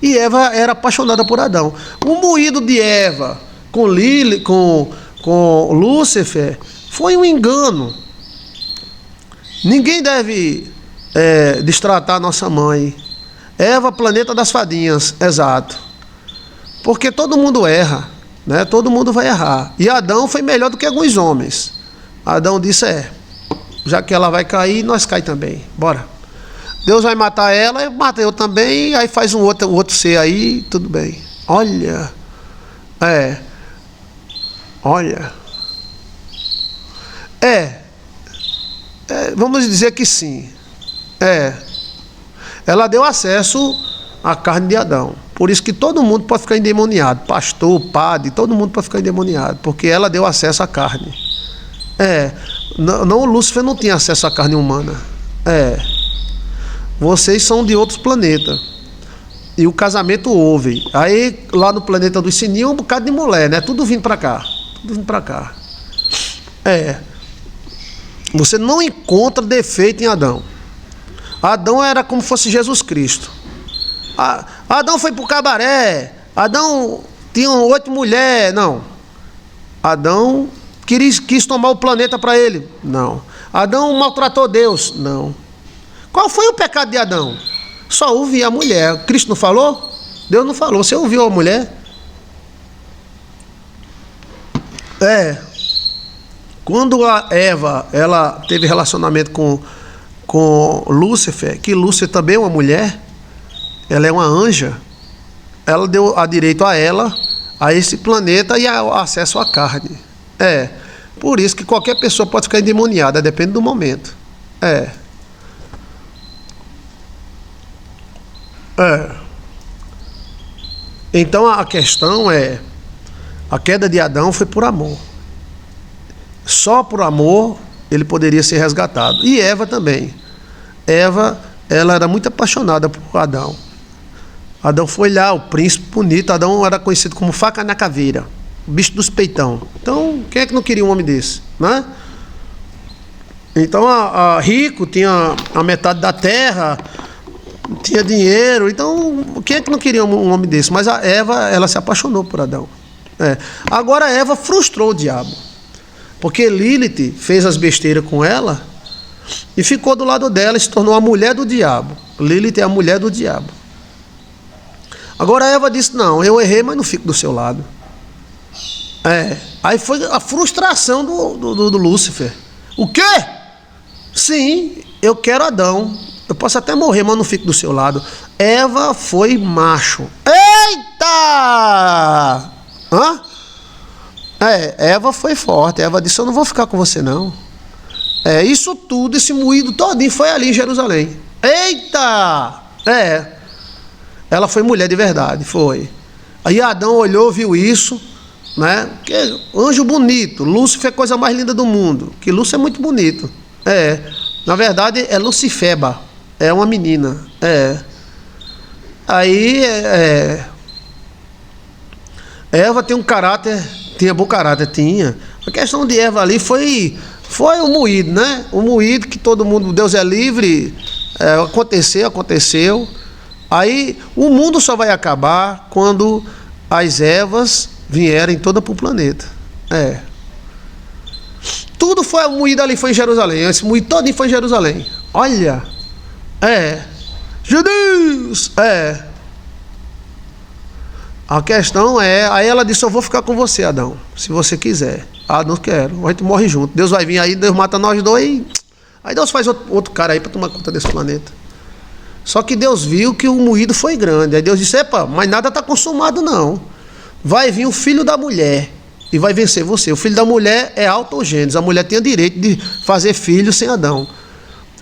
E Eva era apaixonada por Adão. O moído de Eva com Lúcifer foi um engano. Ninguém deve destratar nossa mãe. Eva, planeta das fadinhas, exato. Porque todo mundo erra, né? Todo mundo vai errar. E Adão foi melhor do que alguns homens. Adão disse, já que ela vai cair, nós cai também. Bora. Deus vai matar ela, mata eu também, aí faz um outro ser aí, tudo bem. Olha. Vamos dizer que sim. Ela deu acesso à carne de Adão. Por isso que todo mundo pode ficar endemoniado. Pastor, padre, todo mundo pode ficar endemoniado. Porque ela deu acesso à carne. Não, Lúcifer não tinha acesso à carne humana. Vocês são de outros planetas. E o casamento houve. Aí lá no planeta dos sininhos, um bocado de mulher, né? Tudo vindo para cá. Você não encontra defeito em Adão. Adão era como fosse Jesus Cristo. Adão foi pro cabaré. Adão tinha 8 mulheres. Não. Adão quis tomar o planeta para ele. Não. Adão maltratou Deus. Não. Qual foi o pecado de Adão? Só ouvir a mulher. Cristo não falou? Deus não falou. Você ouviu a mulher? Quando a Eva ela teve relacionamento com Lúcifer, que Lúcifer também é uma mulher, ela é uma anja, ela deu a direito a ela, a esse planeta e acesso à carne. Por isso que qualquer pessoa pode ficar endemoniada, depende do momento. Então a questão a queda de Adão foi por amor. Só por amor ele poderia ser resgatado. E Eva também. Eva, ela era muito apaixonada por Adão. Adão foi lá, o príncipe bonito. Adão era conhecido como faca na caveira, o bicho dos peitão. Então, quem é que não queria um homem desse, né? Então, rico, tinha a metade da terra, tinha dinheiro. Então, quem é que não queria um homem desse? Mas a Eva, ela se apaixonou por Adão. Agora, Eva frustrou o diabo. Porque Lilith fez as besteiras com ela e ficou do lado dela e se tornou a mulher do diabo. Lilith é a mulher do diabo. Agora Eva disse, não, eu errei, mas não fico do seu lado. Aí foi a frustração do Lúcifer. O quê? Sim, eu quero Adão. Eu posso até morrer, mas não fico do seu lado. Eva foi macho. Eita! Eva foi forte. Eva disse, eu não vou ficar com você não. Isso tudo, esse moído todinho foi ali em Jerusalém. Eita! ela foi mulher de verdade, foi. Aí Adão olhou, viu isso, né? Que anjo bonito, Lúcifer é a coisa mais linda do mundo, que Lúcifer é muito bonito. Na verdade é Lucifeba, é uma menina. Aí Eva tem um caráter, tinha bom caráter, tinha. A questão de Eva ali foi o moído, né? O moído que todo mundo, Deus é livre, aconteceu. Aí o mundo só vai acabar quando as Evas vierem toda para o planeta. Tudo foi moído ali, foi em Jerusalém. Esse moído todinho foi em Jerusalém. Olha. Judeus. A questão aí ela disse, eu vou ficar com você, Adão, se você quiser. Não quero, a gente morre junto. Deus vai vir aí, Deus mata nós dois. Aí Deus faz outro cara aí para tomar conta desse planeta. Só que Deus viu que o moído foi grande. Aí Deus disse, mas nada está consumado não. Vai vir o filho da mulher e vai vencer você. O filho da mulher é autogênese. A mulher tinha direito de fazer filho sem Adão.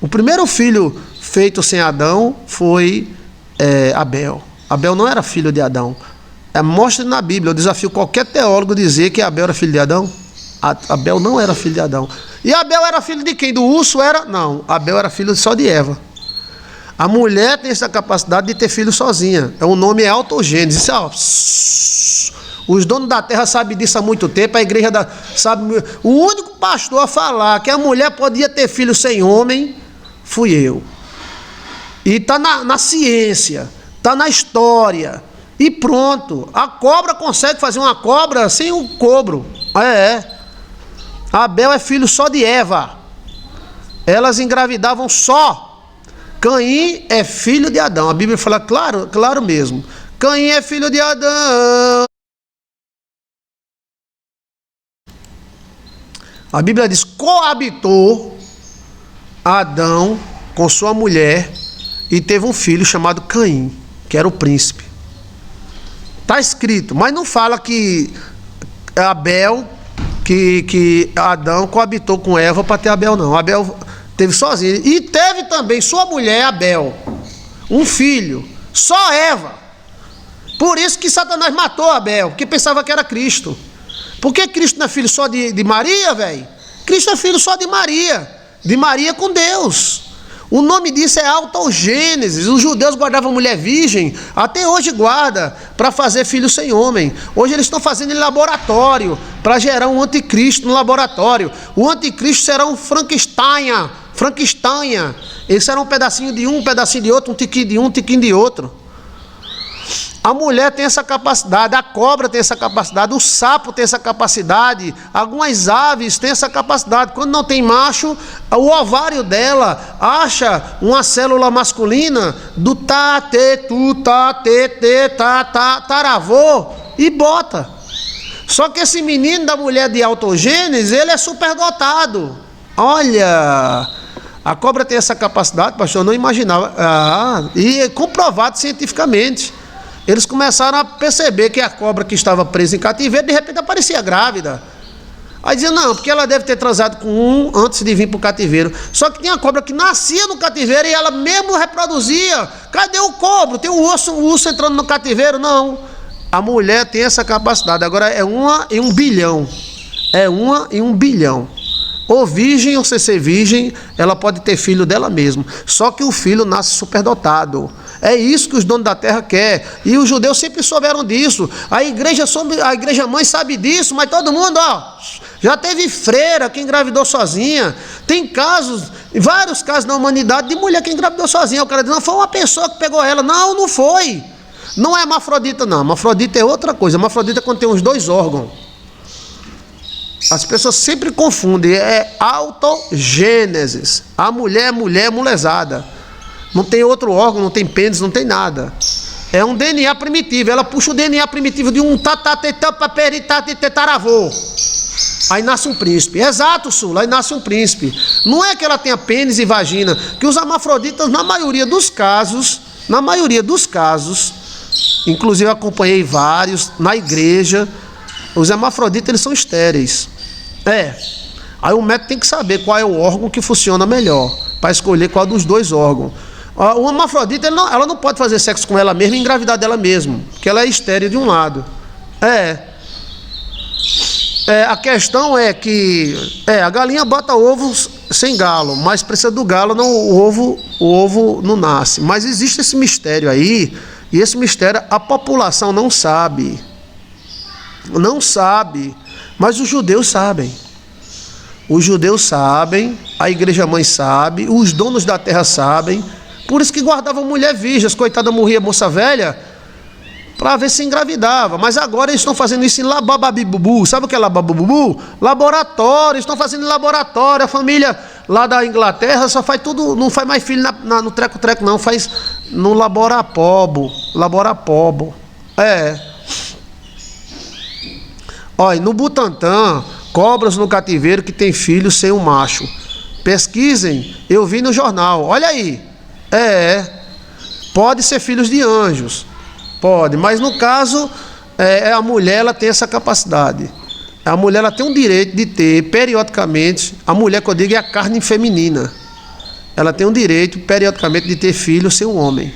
O primeiro filho feito sem Adão foi Abel. Abel não era filho de Adão. Mostra na Bíblia, eu desafio qualquer teólogo dizer que Abel era filho de Adão. Abel não era filho de Adão. E Abel era filho de quem? Do urso era? Não, Abel era filho só de Eva. A mulher tem essa capacidade de ter filho sozinha. O nome é autogênese. Os donos da terra sabem disso há muito tempo. A igreja sabe. O único pastor a falar que a mulher podia ter filho sem homem fui eu. E está na ciência, está na história. E pronto. A cobra consegue fazer uma cobra sem um cobro. Abel é filho só de Eva. Elas engravidavam só. Caim é filho de Adão. A Bíblia fala claro mesmo. Caim é filho de Adão. A Bíblia diz, coabitou Adão com sua mulher e teve um filho chamado Caim, que era o príncipe. Está escrito, mas não fala que Abel, que Adão coabitou com Eva para ter Abel, não. Abel teve sozinho. E teve também sua mulher, Abel, um filho, só Eva. Por isso que Satanás matou Abel, porque pensava que era Cristo. Por que Cristo não é filho só de Maria, velho? Cristo é filho só de Maria com Deus. O nome disso é autogênese. Os judeus guardavam mulher virgem, até hoje guarda, para fazer filho sem homem. Hoje eles estão fazendo em laboratório, para gerar um anticristo no laboratório. O anticristo será um Frankenstein. Ele será um pedacinho de um pedacinho de outro, um tiquinho de outro. A mulher tem essa capacidade, a cobra tem essa capacidade, o sapo tem essa capacidade, algumas aves têm essa capacidade. Quando não tem macho, o ovário dela acha uma célula masculina do taravô e bota. Só que esse menino da mulher de autogênese, ele é superdotado. Olha, a cobra tem essa capacidade, pastor, eu não imaginava. E é comprovado cientificamente. Eles começaram a perceber que a cobra que estava presa em cativeiro, de repente aparecia grávida. Aí diziam, não, porque ela deve ter transado com um antes de vir para o cativeiro. Só que tinha a cobra que nascia no cativeiro e ela mesmo reproduzia. Cadê o cobro? Tem o urso entrando no cativeiro? Não. A mulher tem essa capacidade. Agora é 1 em 1 bilhão. É 1 em 1 bilhão. Ou virgem ou sem ser virgem, ela pode ter filho dela mesma. Só que o filho nasce superdotado. É isso que os donos da terra querem. E os judeus sempre souberam disso. A igreja mãe sabe disso, mas todo mundo, já teve freira que engravidou sozinha. Tem vários casos na humanidade de mulher que engravidou sozinha. O cara diz, não, foi uma pessoa que pegou ela. Não, não foi. Não é hermafrodita, não. Hermafrodita é outra coisa. Hermafrodita é quando tem os 2 órgãos. As pessoas sempre confundem. É autogênese. A mulher é mulherzada. Não tem outro órgão, não tem pênis, não tem nada. É um DNA primitivo. Ela puxa o DNA primitivo de um tataravô. Aí nasce um príncipe. Exato, Sula, aí nasce um príncipe. Não é que ela tenha pênis e vagina, que os hermafroditas, na maioria dos casos, inclusive eu acompanhei vários na igreja, os hermafroditas, eles são estéreis. Aí o médico tem que saber qual é o órgão que funciona melhor, para escolher qual dos 2 órgãos. O hermafrodita, ela não pode fazer sexo com ela mesma e engravidar dela mesma, porque ela é estéril de um lado. A questão é que a galinha bota ovos sem galo, mas precisa do galo, não, o ovo não nasce. Mas existe esse mistério aí, e esse mistério a população não sabe. Não sabe, mas os judeus sabem. Os judeus sabem, a igreja mãe sabe, os donos da terra sabem. Por isso que guardavam mulher virgem, coitada, morria moça velha, para ver se engravidava. Mas agora eles estão fazendo isso em labababibubu. Sabe o que é labababibubu? Laboratório, estão fazendo em laboratório. A família lá da Inglaterra só faz tudo, não faz mais filho no treco-treco não, faz no laborapobo. Olha, no Butantã, cobras no cativeiro que tem filhos sem um macho. Pesquisem, eu vi no jornal. Olha aí. Pode ser filhos de anjos. Pode, mas no caso, a mulher ela tem essa capacidade. A mulher ela tem um direito de ter, periodicamente, a mulher que eu digo é a carne feminina. Ela tem um direito, periodicamente, de ter filho sem um homem.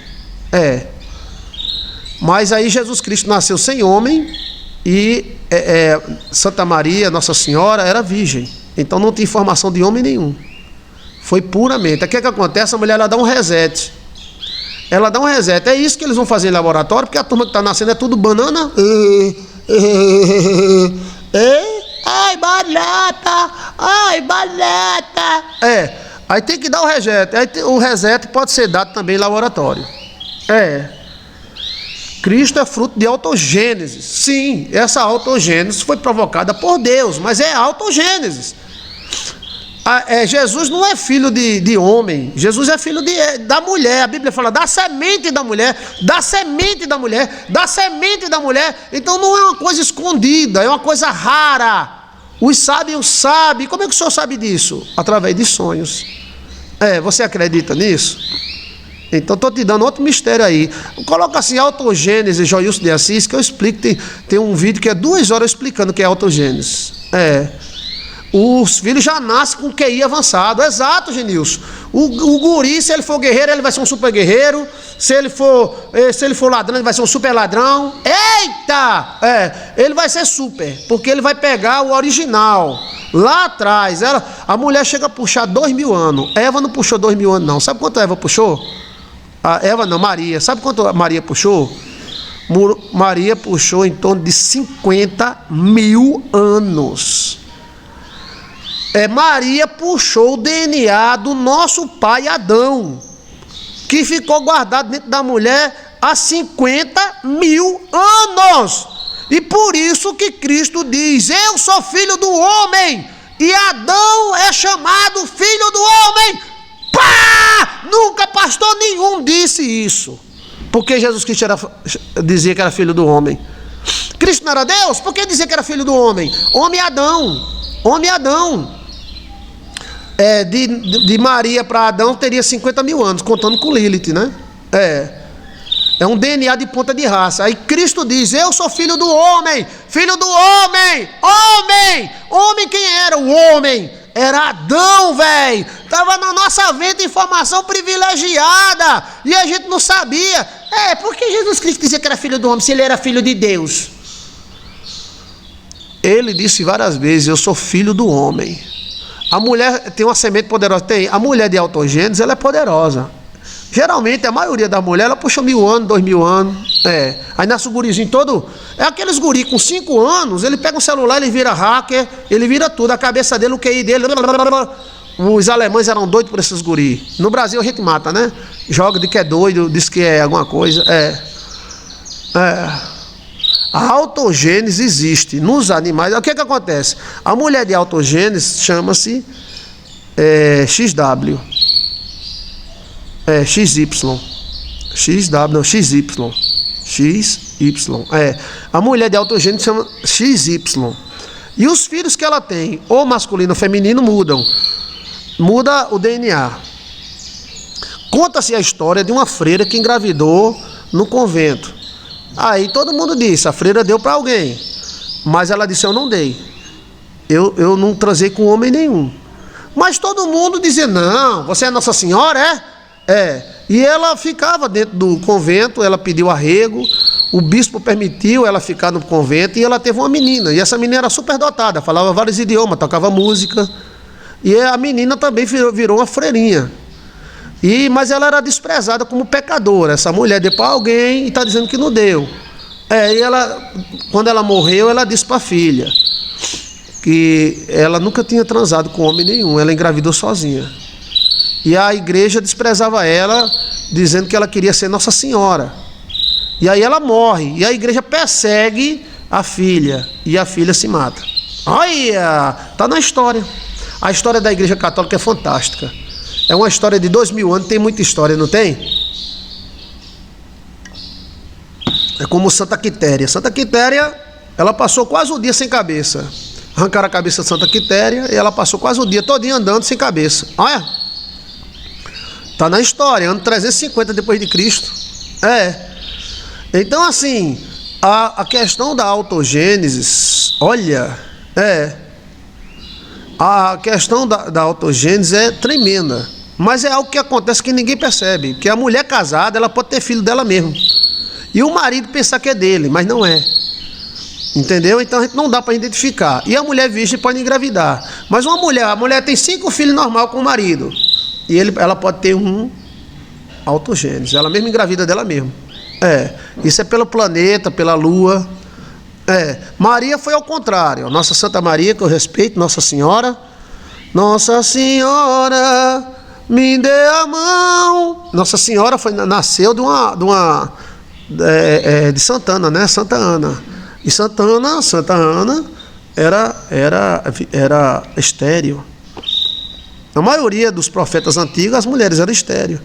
Mas aí Jesus Cristo nasceu sem homem e Santa Maria, Nossa Senhora, era virgem. Então não tem formação de homem nenhum. Foi puramente. O que acontece? A mulher ela dá um reset. Ela dá um reset. É isso que eles vão fazer em laboratório, porque a turma que está nascendo é tudo banana. Ai, banata! Ai, banata! Aí tem que dar o reset. Aí o reset pode ser dado também em laboratório. Cristo é fruto de autogênese. Sim, essa autogênese foi provocada por Deus, mas é autogênese. Jesus não é filho de homem, Jesus é filho da mulher. A Bíblia fala da semente da mulher, da semente da mulher, da semente da mulher. Então não é uma coisa escondida, é uma coisa rara. Os sábios sabem. Como é que o senhor sabe disso? Através de sonhos. Você acredita nisso? Então estou te dando outro mistério aí. Coloca assim, autogênese, Joilson de Assis, que eu explico. Tem um vídeo que é 2 horas explicando o que é autogênese. Os filhos já nascem com QI avançado. Exato, Genilson. O guri, se ele for guerreiro, ele vai ser um super guerreiro. Se ele for ladrão, ele vai ser um super ladrão. Eita! Ele vai ser super, porque ele vai pegar o original. Lá atrás, a mulher chega a puxar 2.000 anos. Eva não puxou 2.000 anos, não. Sabe quanto a Eva puxou? Maria. Sabe quanto a Maria puxou? Maria puxou em torno de 50.000 anos. Maria puxou o DNA do nosso pai Adão, que ficou guardado dentro da mulher há 50.000 anos. E por isso que Cristo diz: eu sou filho do homem, e Adão é chamado filho do homem. Pá! Nunca pastor nenhum disse isso. Porque Jesus Cristo dizia que era filho do homem. Cristo não era Deus? Por que dizia que era filho do homem? Homem Adão. Homem Adão. De Maria para Adão teria 50.000 anos, contando com Lilith, né? É um DNA de ponta de raça. Aí Cristo diz: eu sou filho do homem. Filho do homem. Homem quem era? O homem era Adão, velho. Estava na nossa mente informação privilegiada e a gente não sabia. Por que Jesus Cristo dizia que era filho do homem se ele era filho de Deus? Ele disse várias vezes: eu sou filho do homem. A mulher tem uma semente poderosa. A mulher de autogênese, ela é poderosa. Geralmente, a maioria da mulher, ela puxa 1.000 anos, 2.000 anos. Aí nasce o gurizinho todo. Aqueles guri com 5 anos, ele pega um celular, ele vira hacker, ele vira tudo. A cabeça dele, o QI dele. Os alemães eram doidos por esses guri. No Brasil a gente mata, né? Joga de que é doido, diz que é alguma coisa. A autogênese existe nos animais. O que acontece? A mulher de autogênese chama-se XW. XY. A mulher de autogênese chama XY. E os filhos que ela tem, ou masculino ou feminino, mudam. Muda o DNA. Conta-se a história de uma freira que engravidou no convento. Aí todo mundo disse: a freira deu para alguém. Mas ela disse: eu não dei. Eu não transei com homem nenhum. Mas todo mundo dizia: não, você é Nossa Senhora, é? E ela ficava dentro do convento, ela pediu arrego, o bispo permitiu ela ficar no convento e ela teve uma menina. E essa menina era super dotada, falava vários idiomas, tocava música. E a menina também virou uma freirinha. Mas ela era desprezada como pecadora. Essa mulher deu para alguém e está dizendo que não deu. E ela, quando ela morreu, ela disse para a filha que ela nunca tinha transado com homem nenhum, ela engravidou sozinha. E a igreja desprezava ela, dizendo que ela queria ser Nossa Senhora. E aí ela morre, e a igreja persegue a filha, e a filha se mata. Olha, está na história. A história da igreja católica é fantástica. É uma história de 2000 anos, tem muita história, não tem? É como Santa Quitéria. Santa Quitéria, ela passou quase um dia sem cabeça. Arrancaram a cabeça de Santa Quitéria e ela passou quase o dia todinho andando sem cabeça. Olha, está na história, ano 350 depois de Cristo. Então assim, a questão da autogênese, olha, a questão da autogênese é tremenda, mas é algo que acontece que ninguém percebe, que a mulher casada, ela pode ter filho dela mesmo, e o marido pensar que é dele, mas não é. Entendeu? Então a gente não dá para identificar. E a mulher virgem pode engravidar. Mas a mulher tem 5 filhos normal com o marido. E ela pode ter um autogênese. Ela mesma engravida dela mesma. Isso é pelo planeta, pela lua. Maria foi ao contrário. Nossa Santa Maria, que eu respeito, Nossa Senhora. Nossa Senhora, me dê a mão. Nossa Senhora nasceu de Santana, né? Santa Ana. E Santa Ana era estéril. A maioria dos profetas antigos, as mulheres eram estéreis.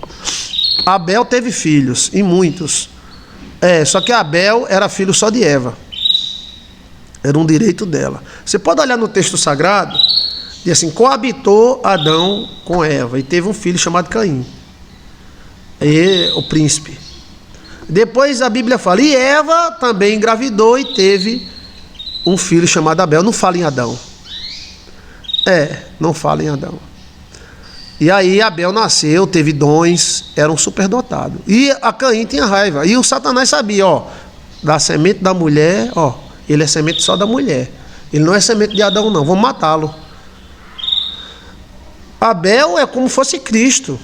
Abel teve filhos, e muitos. Só que Abel era filho só de Eva. Era um direito dela. Você pode olhar no texto sagrado, e assim, coabitou Adão com Eva, e teve um filho chamado Caim. O príncipe. Depois a Bíblia fala, e Eva também engravidou e teve um filho chamado Abel. Não fala em Adão. Não fala em Adão. E aí Abel nasceu, teve dons, era um superdotado. E a Caim tinha raiva. E o Satanás sabia, da semente da mulher, ele é semente só da mulher. Ele não é semente de Adão, não. Vamos matá-lo. Abel é como fosse Cristo.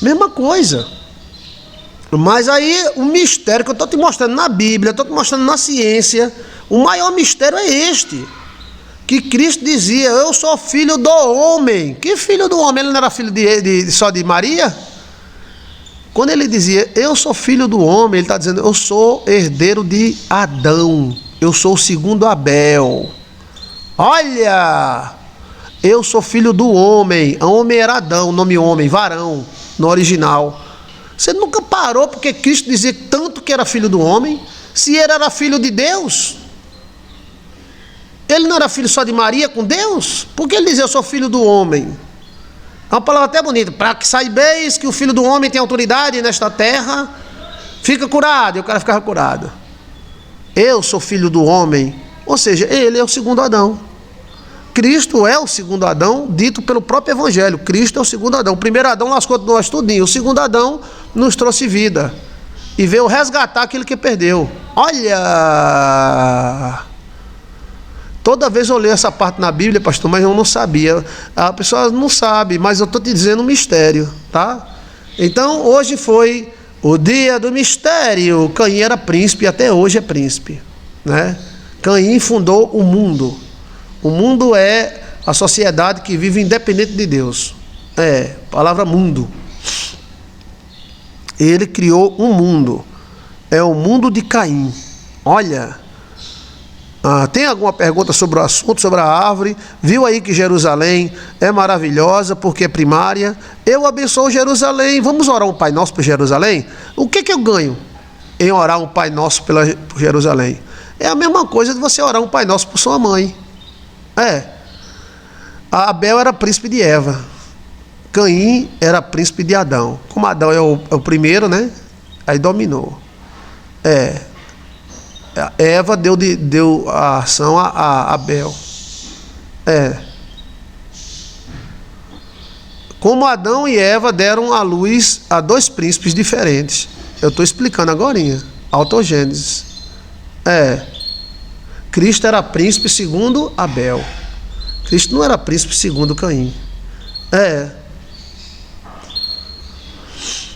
Mesma coisa. Mas aí o mistério que eu estou te mostrando na Bíblia, estou te mostrando na ciência, o maior mistério é este, que Cristo dizia, eu sou filho do homem. Que filho do homem? Ele não era filho só de Maria? Quando ele dizia, eu sou filho do homem, ele está dizendo, eu sou herdeiro de Adão, eu sou o segundo Abel. Olha, eu sou filho do homem. O homem era Adão, o nome homem, varão, no original. Você nunca parou porque Cristo dizia tanto que era filho do homem? Se ele era filho de Deus, ele não era filho só de Maria com Deus? Por que ele dizia eu sou filho do homem? É uma palavra até bonita. Para que saibeis que o filho do homem tem autoridade nesta terra, fica curado. E o cara ficava curado. Eu sou filho do homem. Ou seja, ele é o segundo Adão. Cristo é o segundo Adão, dito pelo próprio Evangelho. Cristo é o segundo Adão. O primeiro Adão lascou nós tudinho. O segundo Adão nos trouxe vida. E veio resgatar aquilo que perdeu. Olha! Toda vez eu leio essa parte na Bíblia, pastor, mas eu não sabia. A pessoa não sabe, mas eu estou te dizendo um mistério, tá? Então, hoje foi o dia do mistério. Caim era príncipe e até hoje é príncipe, né? Caim fundou o mundo. O mundo é a sociedade que vive independente de Deus. Palavra mundo. Ele criou um mundo. É o mundo de Caim. Olha. Tem alguma pergunta sobre o assunto, sobre a árvore? Viu aí que Jerusalém é maravilhosa porque é primária? Eu abençoo Jerusalém. Vamos orar um Pai Nosso por Jerusalém? O que eu ganho em orar um Pai Nosso por Jerusalém? É a mesma coisa de você orar um Pai Nosso por sua mãe. Abel era príncipe de Eva. Caim era príncipe de Adão. Como Adão é o primeiro, né? Aí dominou. Eva deu a ação a Abel. Como Adão e Eva deram à luz a dois príncipes diferentes. Eu estou explicando agorinha. Autogênesis. Cristo era príncipe segundo Abel. Cristo não era príncipe segundo Caim.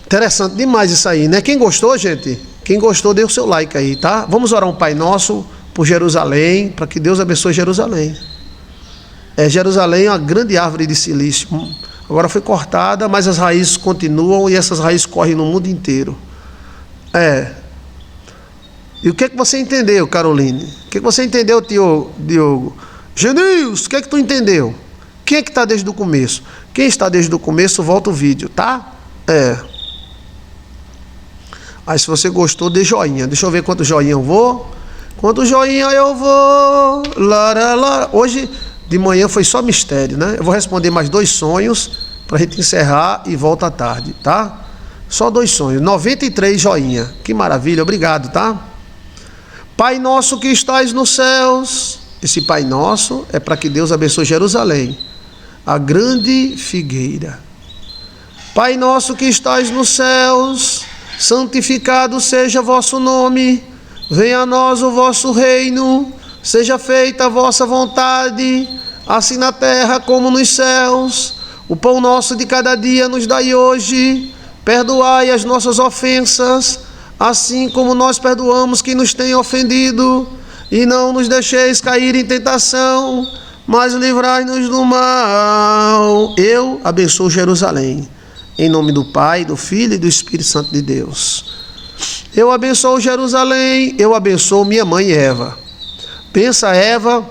Interessante demais isso aí, né? Quem gostou, gente? Quem gostou, dê o seu like aí, tá? Vamos orar um Pai Nosso por Jerusalém, para que Deus abençoe Jerusalém. Jerusalém é uma grande árvore de silício. Agora foi cortada, mas as raízes continuam e essas raízes correm no mundo inteiro. E o que é que você entendeu, Caroline? O que é que você entendeu, Diogo? Genils, o que é que tu entendeu? Quem é que está desde o começo? Quem está desde o começo, volta o vídeo, tá? Aí se você gostou, dê joinha. Deixa eu ver quanto joinha eu vou. Quanto joinha eu vou. Hoje de manhã foi só mistério, né? Eu vou responder mais 2 sonhos para a gente encerrar e volta à tarde, tá? Só 2 sonhos. 93 joinha. Que maravilha, obrigado, tá? Pai nosso que estais nos céus. Esse Pai Nosso é para que Deus abençoe Jerusalém, a grande figueira. Pai nosso que estais nos céus, santificado seja vosso nome, venha a nós o vosso reino, seja feita a vossa vontade, assim na terra como nos céus. O pão nosso de cada dia nos dai hoje, perdoai as nossas ofensas, assim como nós perdoamos quem nos tem ofendido, e não nos deixeis cair em tentação, mas livrai-nos do mal. Eu abençoo Jerusalém, em nome do Pai, do Filho e do Espírito Santo de Deus. Eu abençoo Jerusalém, eu abençoo minha mãe Eva. Pensa, Eva,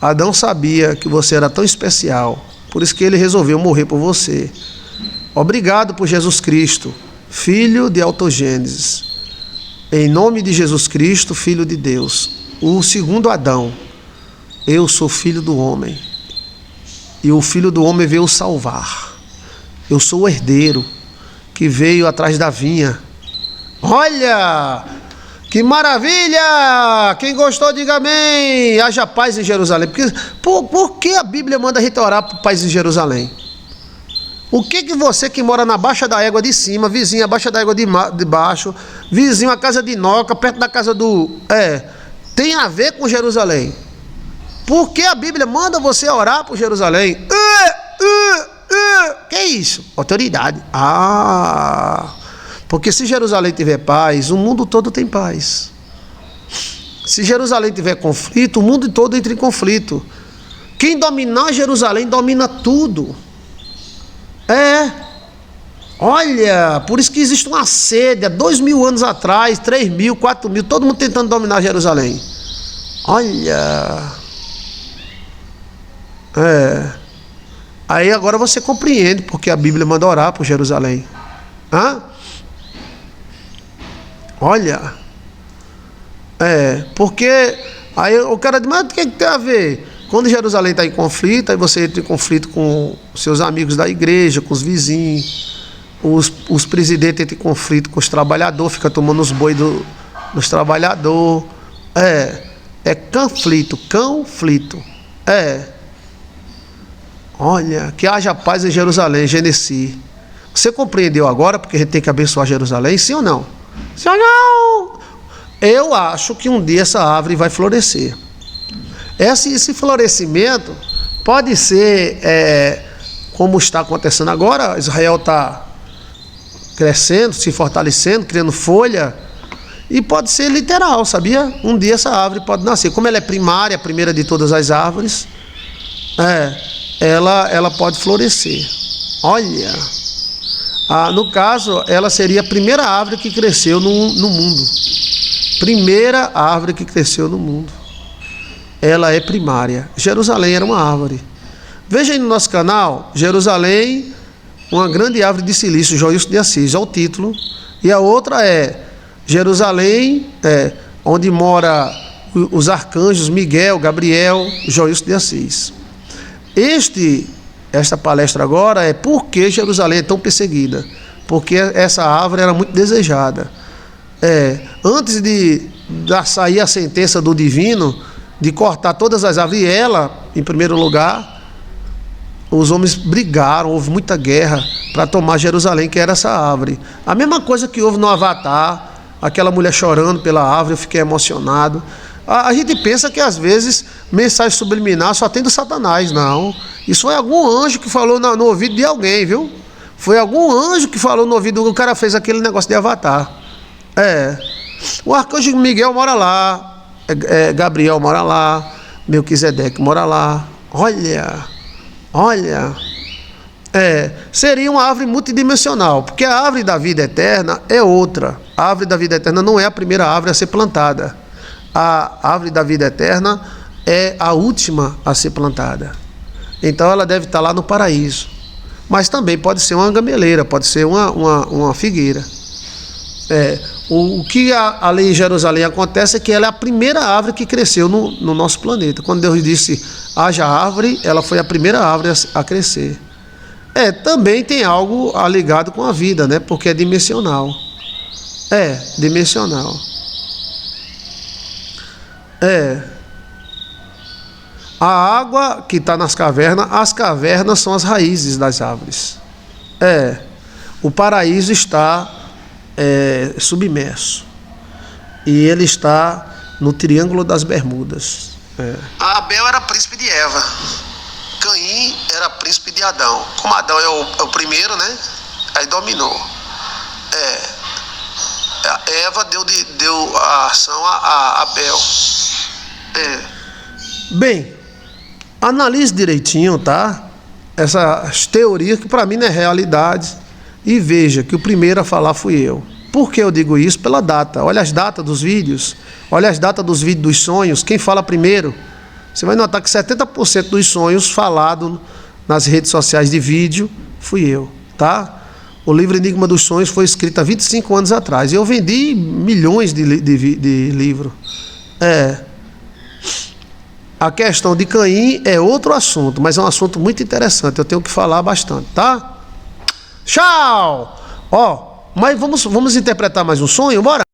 Adão sabia que você era tão especial, por isso que ele resolveu morrer por você. Obrigado por Jesus Cristo, filho de autogênesis. Em nome de Jesus Cristo, filho de Deus, o segundo Adão, eu sou filho do homem. E o filho do homem veio salvar. Eu sou o herdeiro que veio atrás da vinha. Olha, que maravilha! Quem gostou, diga amém. Haja paz em Jerusalém. Por que a Bíblia manda a gente orar por paz em Jerusalém? O que você que mora na Baixa da Égua de cima, vizinho, a Baixa da Égua de baixo, vizinho, a casa de Noca, perto da casa do... tem a ver com Jerusalém? Por que a Bíblia manda você orar por Jerusalém? Que é isso? Autoridade. Porque se Jerusalém tiver paz, o mundo todo tem paz. Se Jerusalém tiver conflito, o mundo todo entra em conflito. Quem dominar Jerusalém domina tudo. Olha, por isso que existe uma sede há 2000 anos atrás, 3000, 4000, todo mundo tentando dominar Jerusalém. Olha. Aí agora você compreende porque a Bíblia manda orar por Jerusalém. Olha. Porque aí o cara diz, mas o que tem a ver? Quando Jerusalém está em conflito, aí você entra em conflito com seus amigos da igreja, com os vizinhos, os presidentes entram em conflito com os trabalhadores, fica tomando os boi dos trabalhadores. Conflito. Olha, que haja paz em Jerusalém, Genesi. Você compreendeu agora porque a gente tem que abençoar Jerusalém, sim ou não? Sim ou não? Eu acho que um dia essa árvore vai florescer. Esse florescimento pode ser como está acontecendo agora. Israel está crescendo, se fortalecendo, criando folha, e pode ser literal, sabia? Um dia essa árvore pode nascer. Como ela é primária, a primeira de todas as árvores, ela pode florescer. Olha, no caso, ela seria a primeira árvore que cresceu no mundo. Primeira árvore que cresceu no mundo. Ela é primária. Jerusalém era uma árvore. Veja aí no nosso canal, Jerusalém, uma grande árvore de silício, Joilson de Assis, é o título. E a outra é Jerusalém, onde mora os arcanjos Miguel, Gabriel, Joilson de Assis. Esta palestra agora é por que Jerusalém é tão perseguida. Porque essa árvore era muito desejada. Antes de sair a sentença do divino de cortar todas as árvores, e ela, em primeiro lugar, os homens brigaram, houve muita guerra para tomar Jerusalém, que era essa árvore. A mesma coisa que houve no Avatar, aquela mulher chorando pela árvore, eu fiquei emocionado. A gente pensa que às vezes mensagem subliminar só tem do Satanás. Não, isso foi algum anjo que falou no ouvido de alguém, viu? Foi algum anjo que falou no ouvido, o cara fez aquele negócio de Avatar. O arcanjo Miguel mora lá, Gabriel mora lá, Melquisedeque mora lá. Olha, seria uma árvore multidimensional, porque a árvore da vida eterna é outra. A árvore da vida eterna não é a primeira árvore a ser plantada. A árvore da vida eterna é a última a ser plantada. Então ela deve estar lá no paraíso. Mas também pode ser uma gameleira, pode ser uma figueira. O que ali em Jerusalém acontece é que ela é a primeira árvore que cresceu no nosso planeta. Quando Deus disse, haja árvore, ela foi a primeira árvore a crescer. Também tem algo ligado com a vida, né? Porque é dimensional. Dimensional. A água que está nas cavernas, as cavernas são as raízes das árvores. O paraíso está submerso. E ele está no Triângulo das Bermudas. Abel era príncipe de Eva. Caim era príncipe de Adão. Como Adão é o primeiro, né? Aí dominou. Eva deu a ação a Abel. Bem, analise direitinho, tá? Essas teorias que para mim não é realidade. E veja que o primeiro a falar fui eu. Por que eu digo isso? Pela data. Olha as datas dos vídeos. Olha as datas dos vídeos dos sonhos. Quem fala primeiro? Você vai notar que 70% dos sonhos falados nas redes sociais de vídeo fui eu, tá? O livro Enigma dos Sonhos foi escrito há 25 anos atrás. E eu vendi milhões de livros. A questão de Caim é outro assunto, mas é um assunto muito interessante. Eu tenho que falar bastante, tá? Tchau! Mas vamos interpretar mais um sonho? Bora?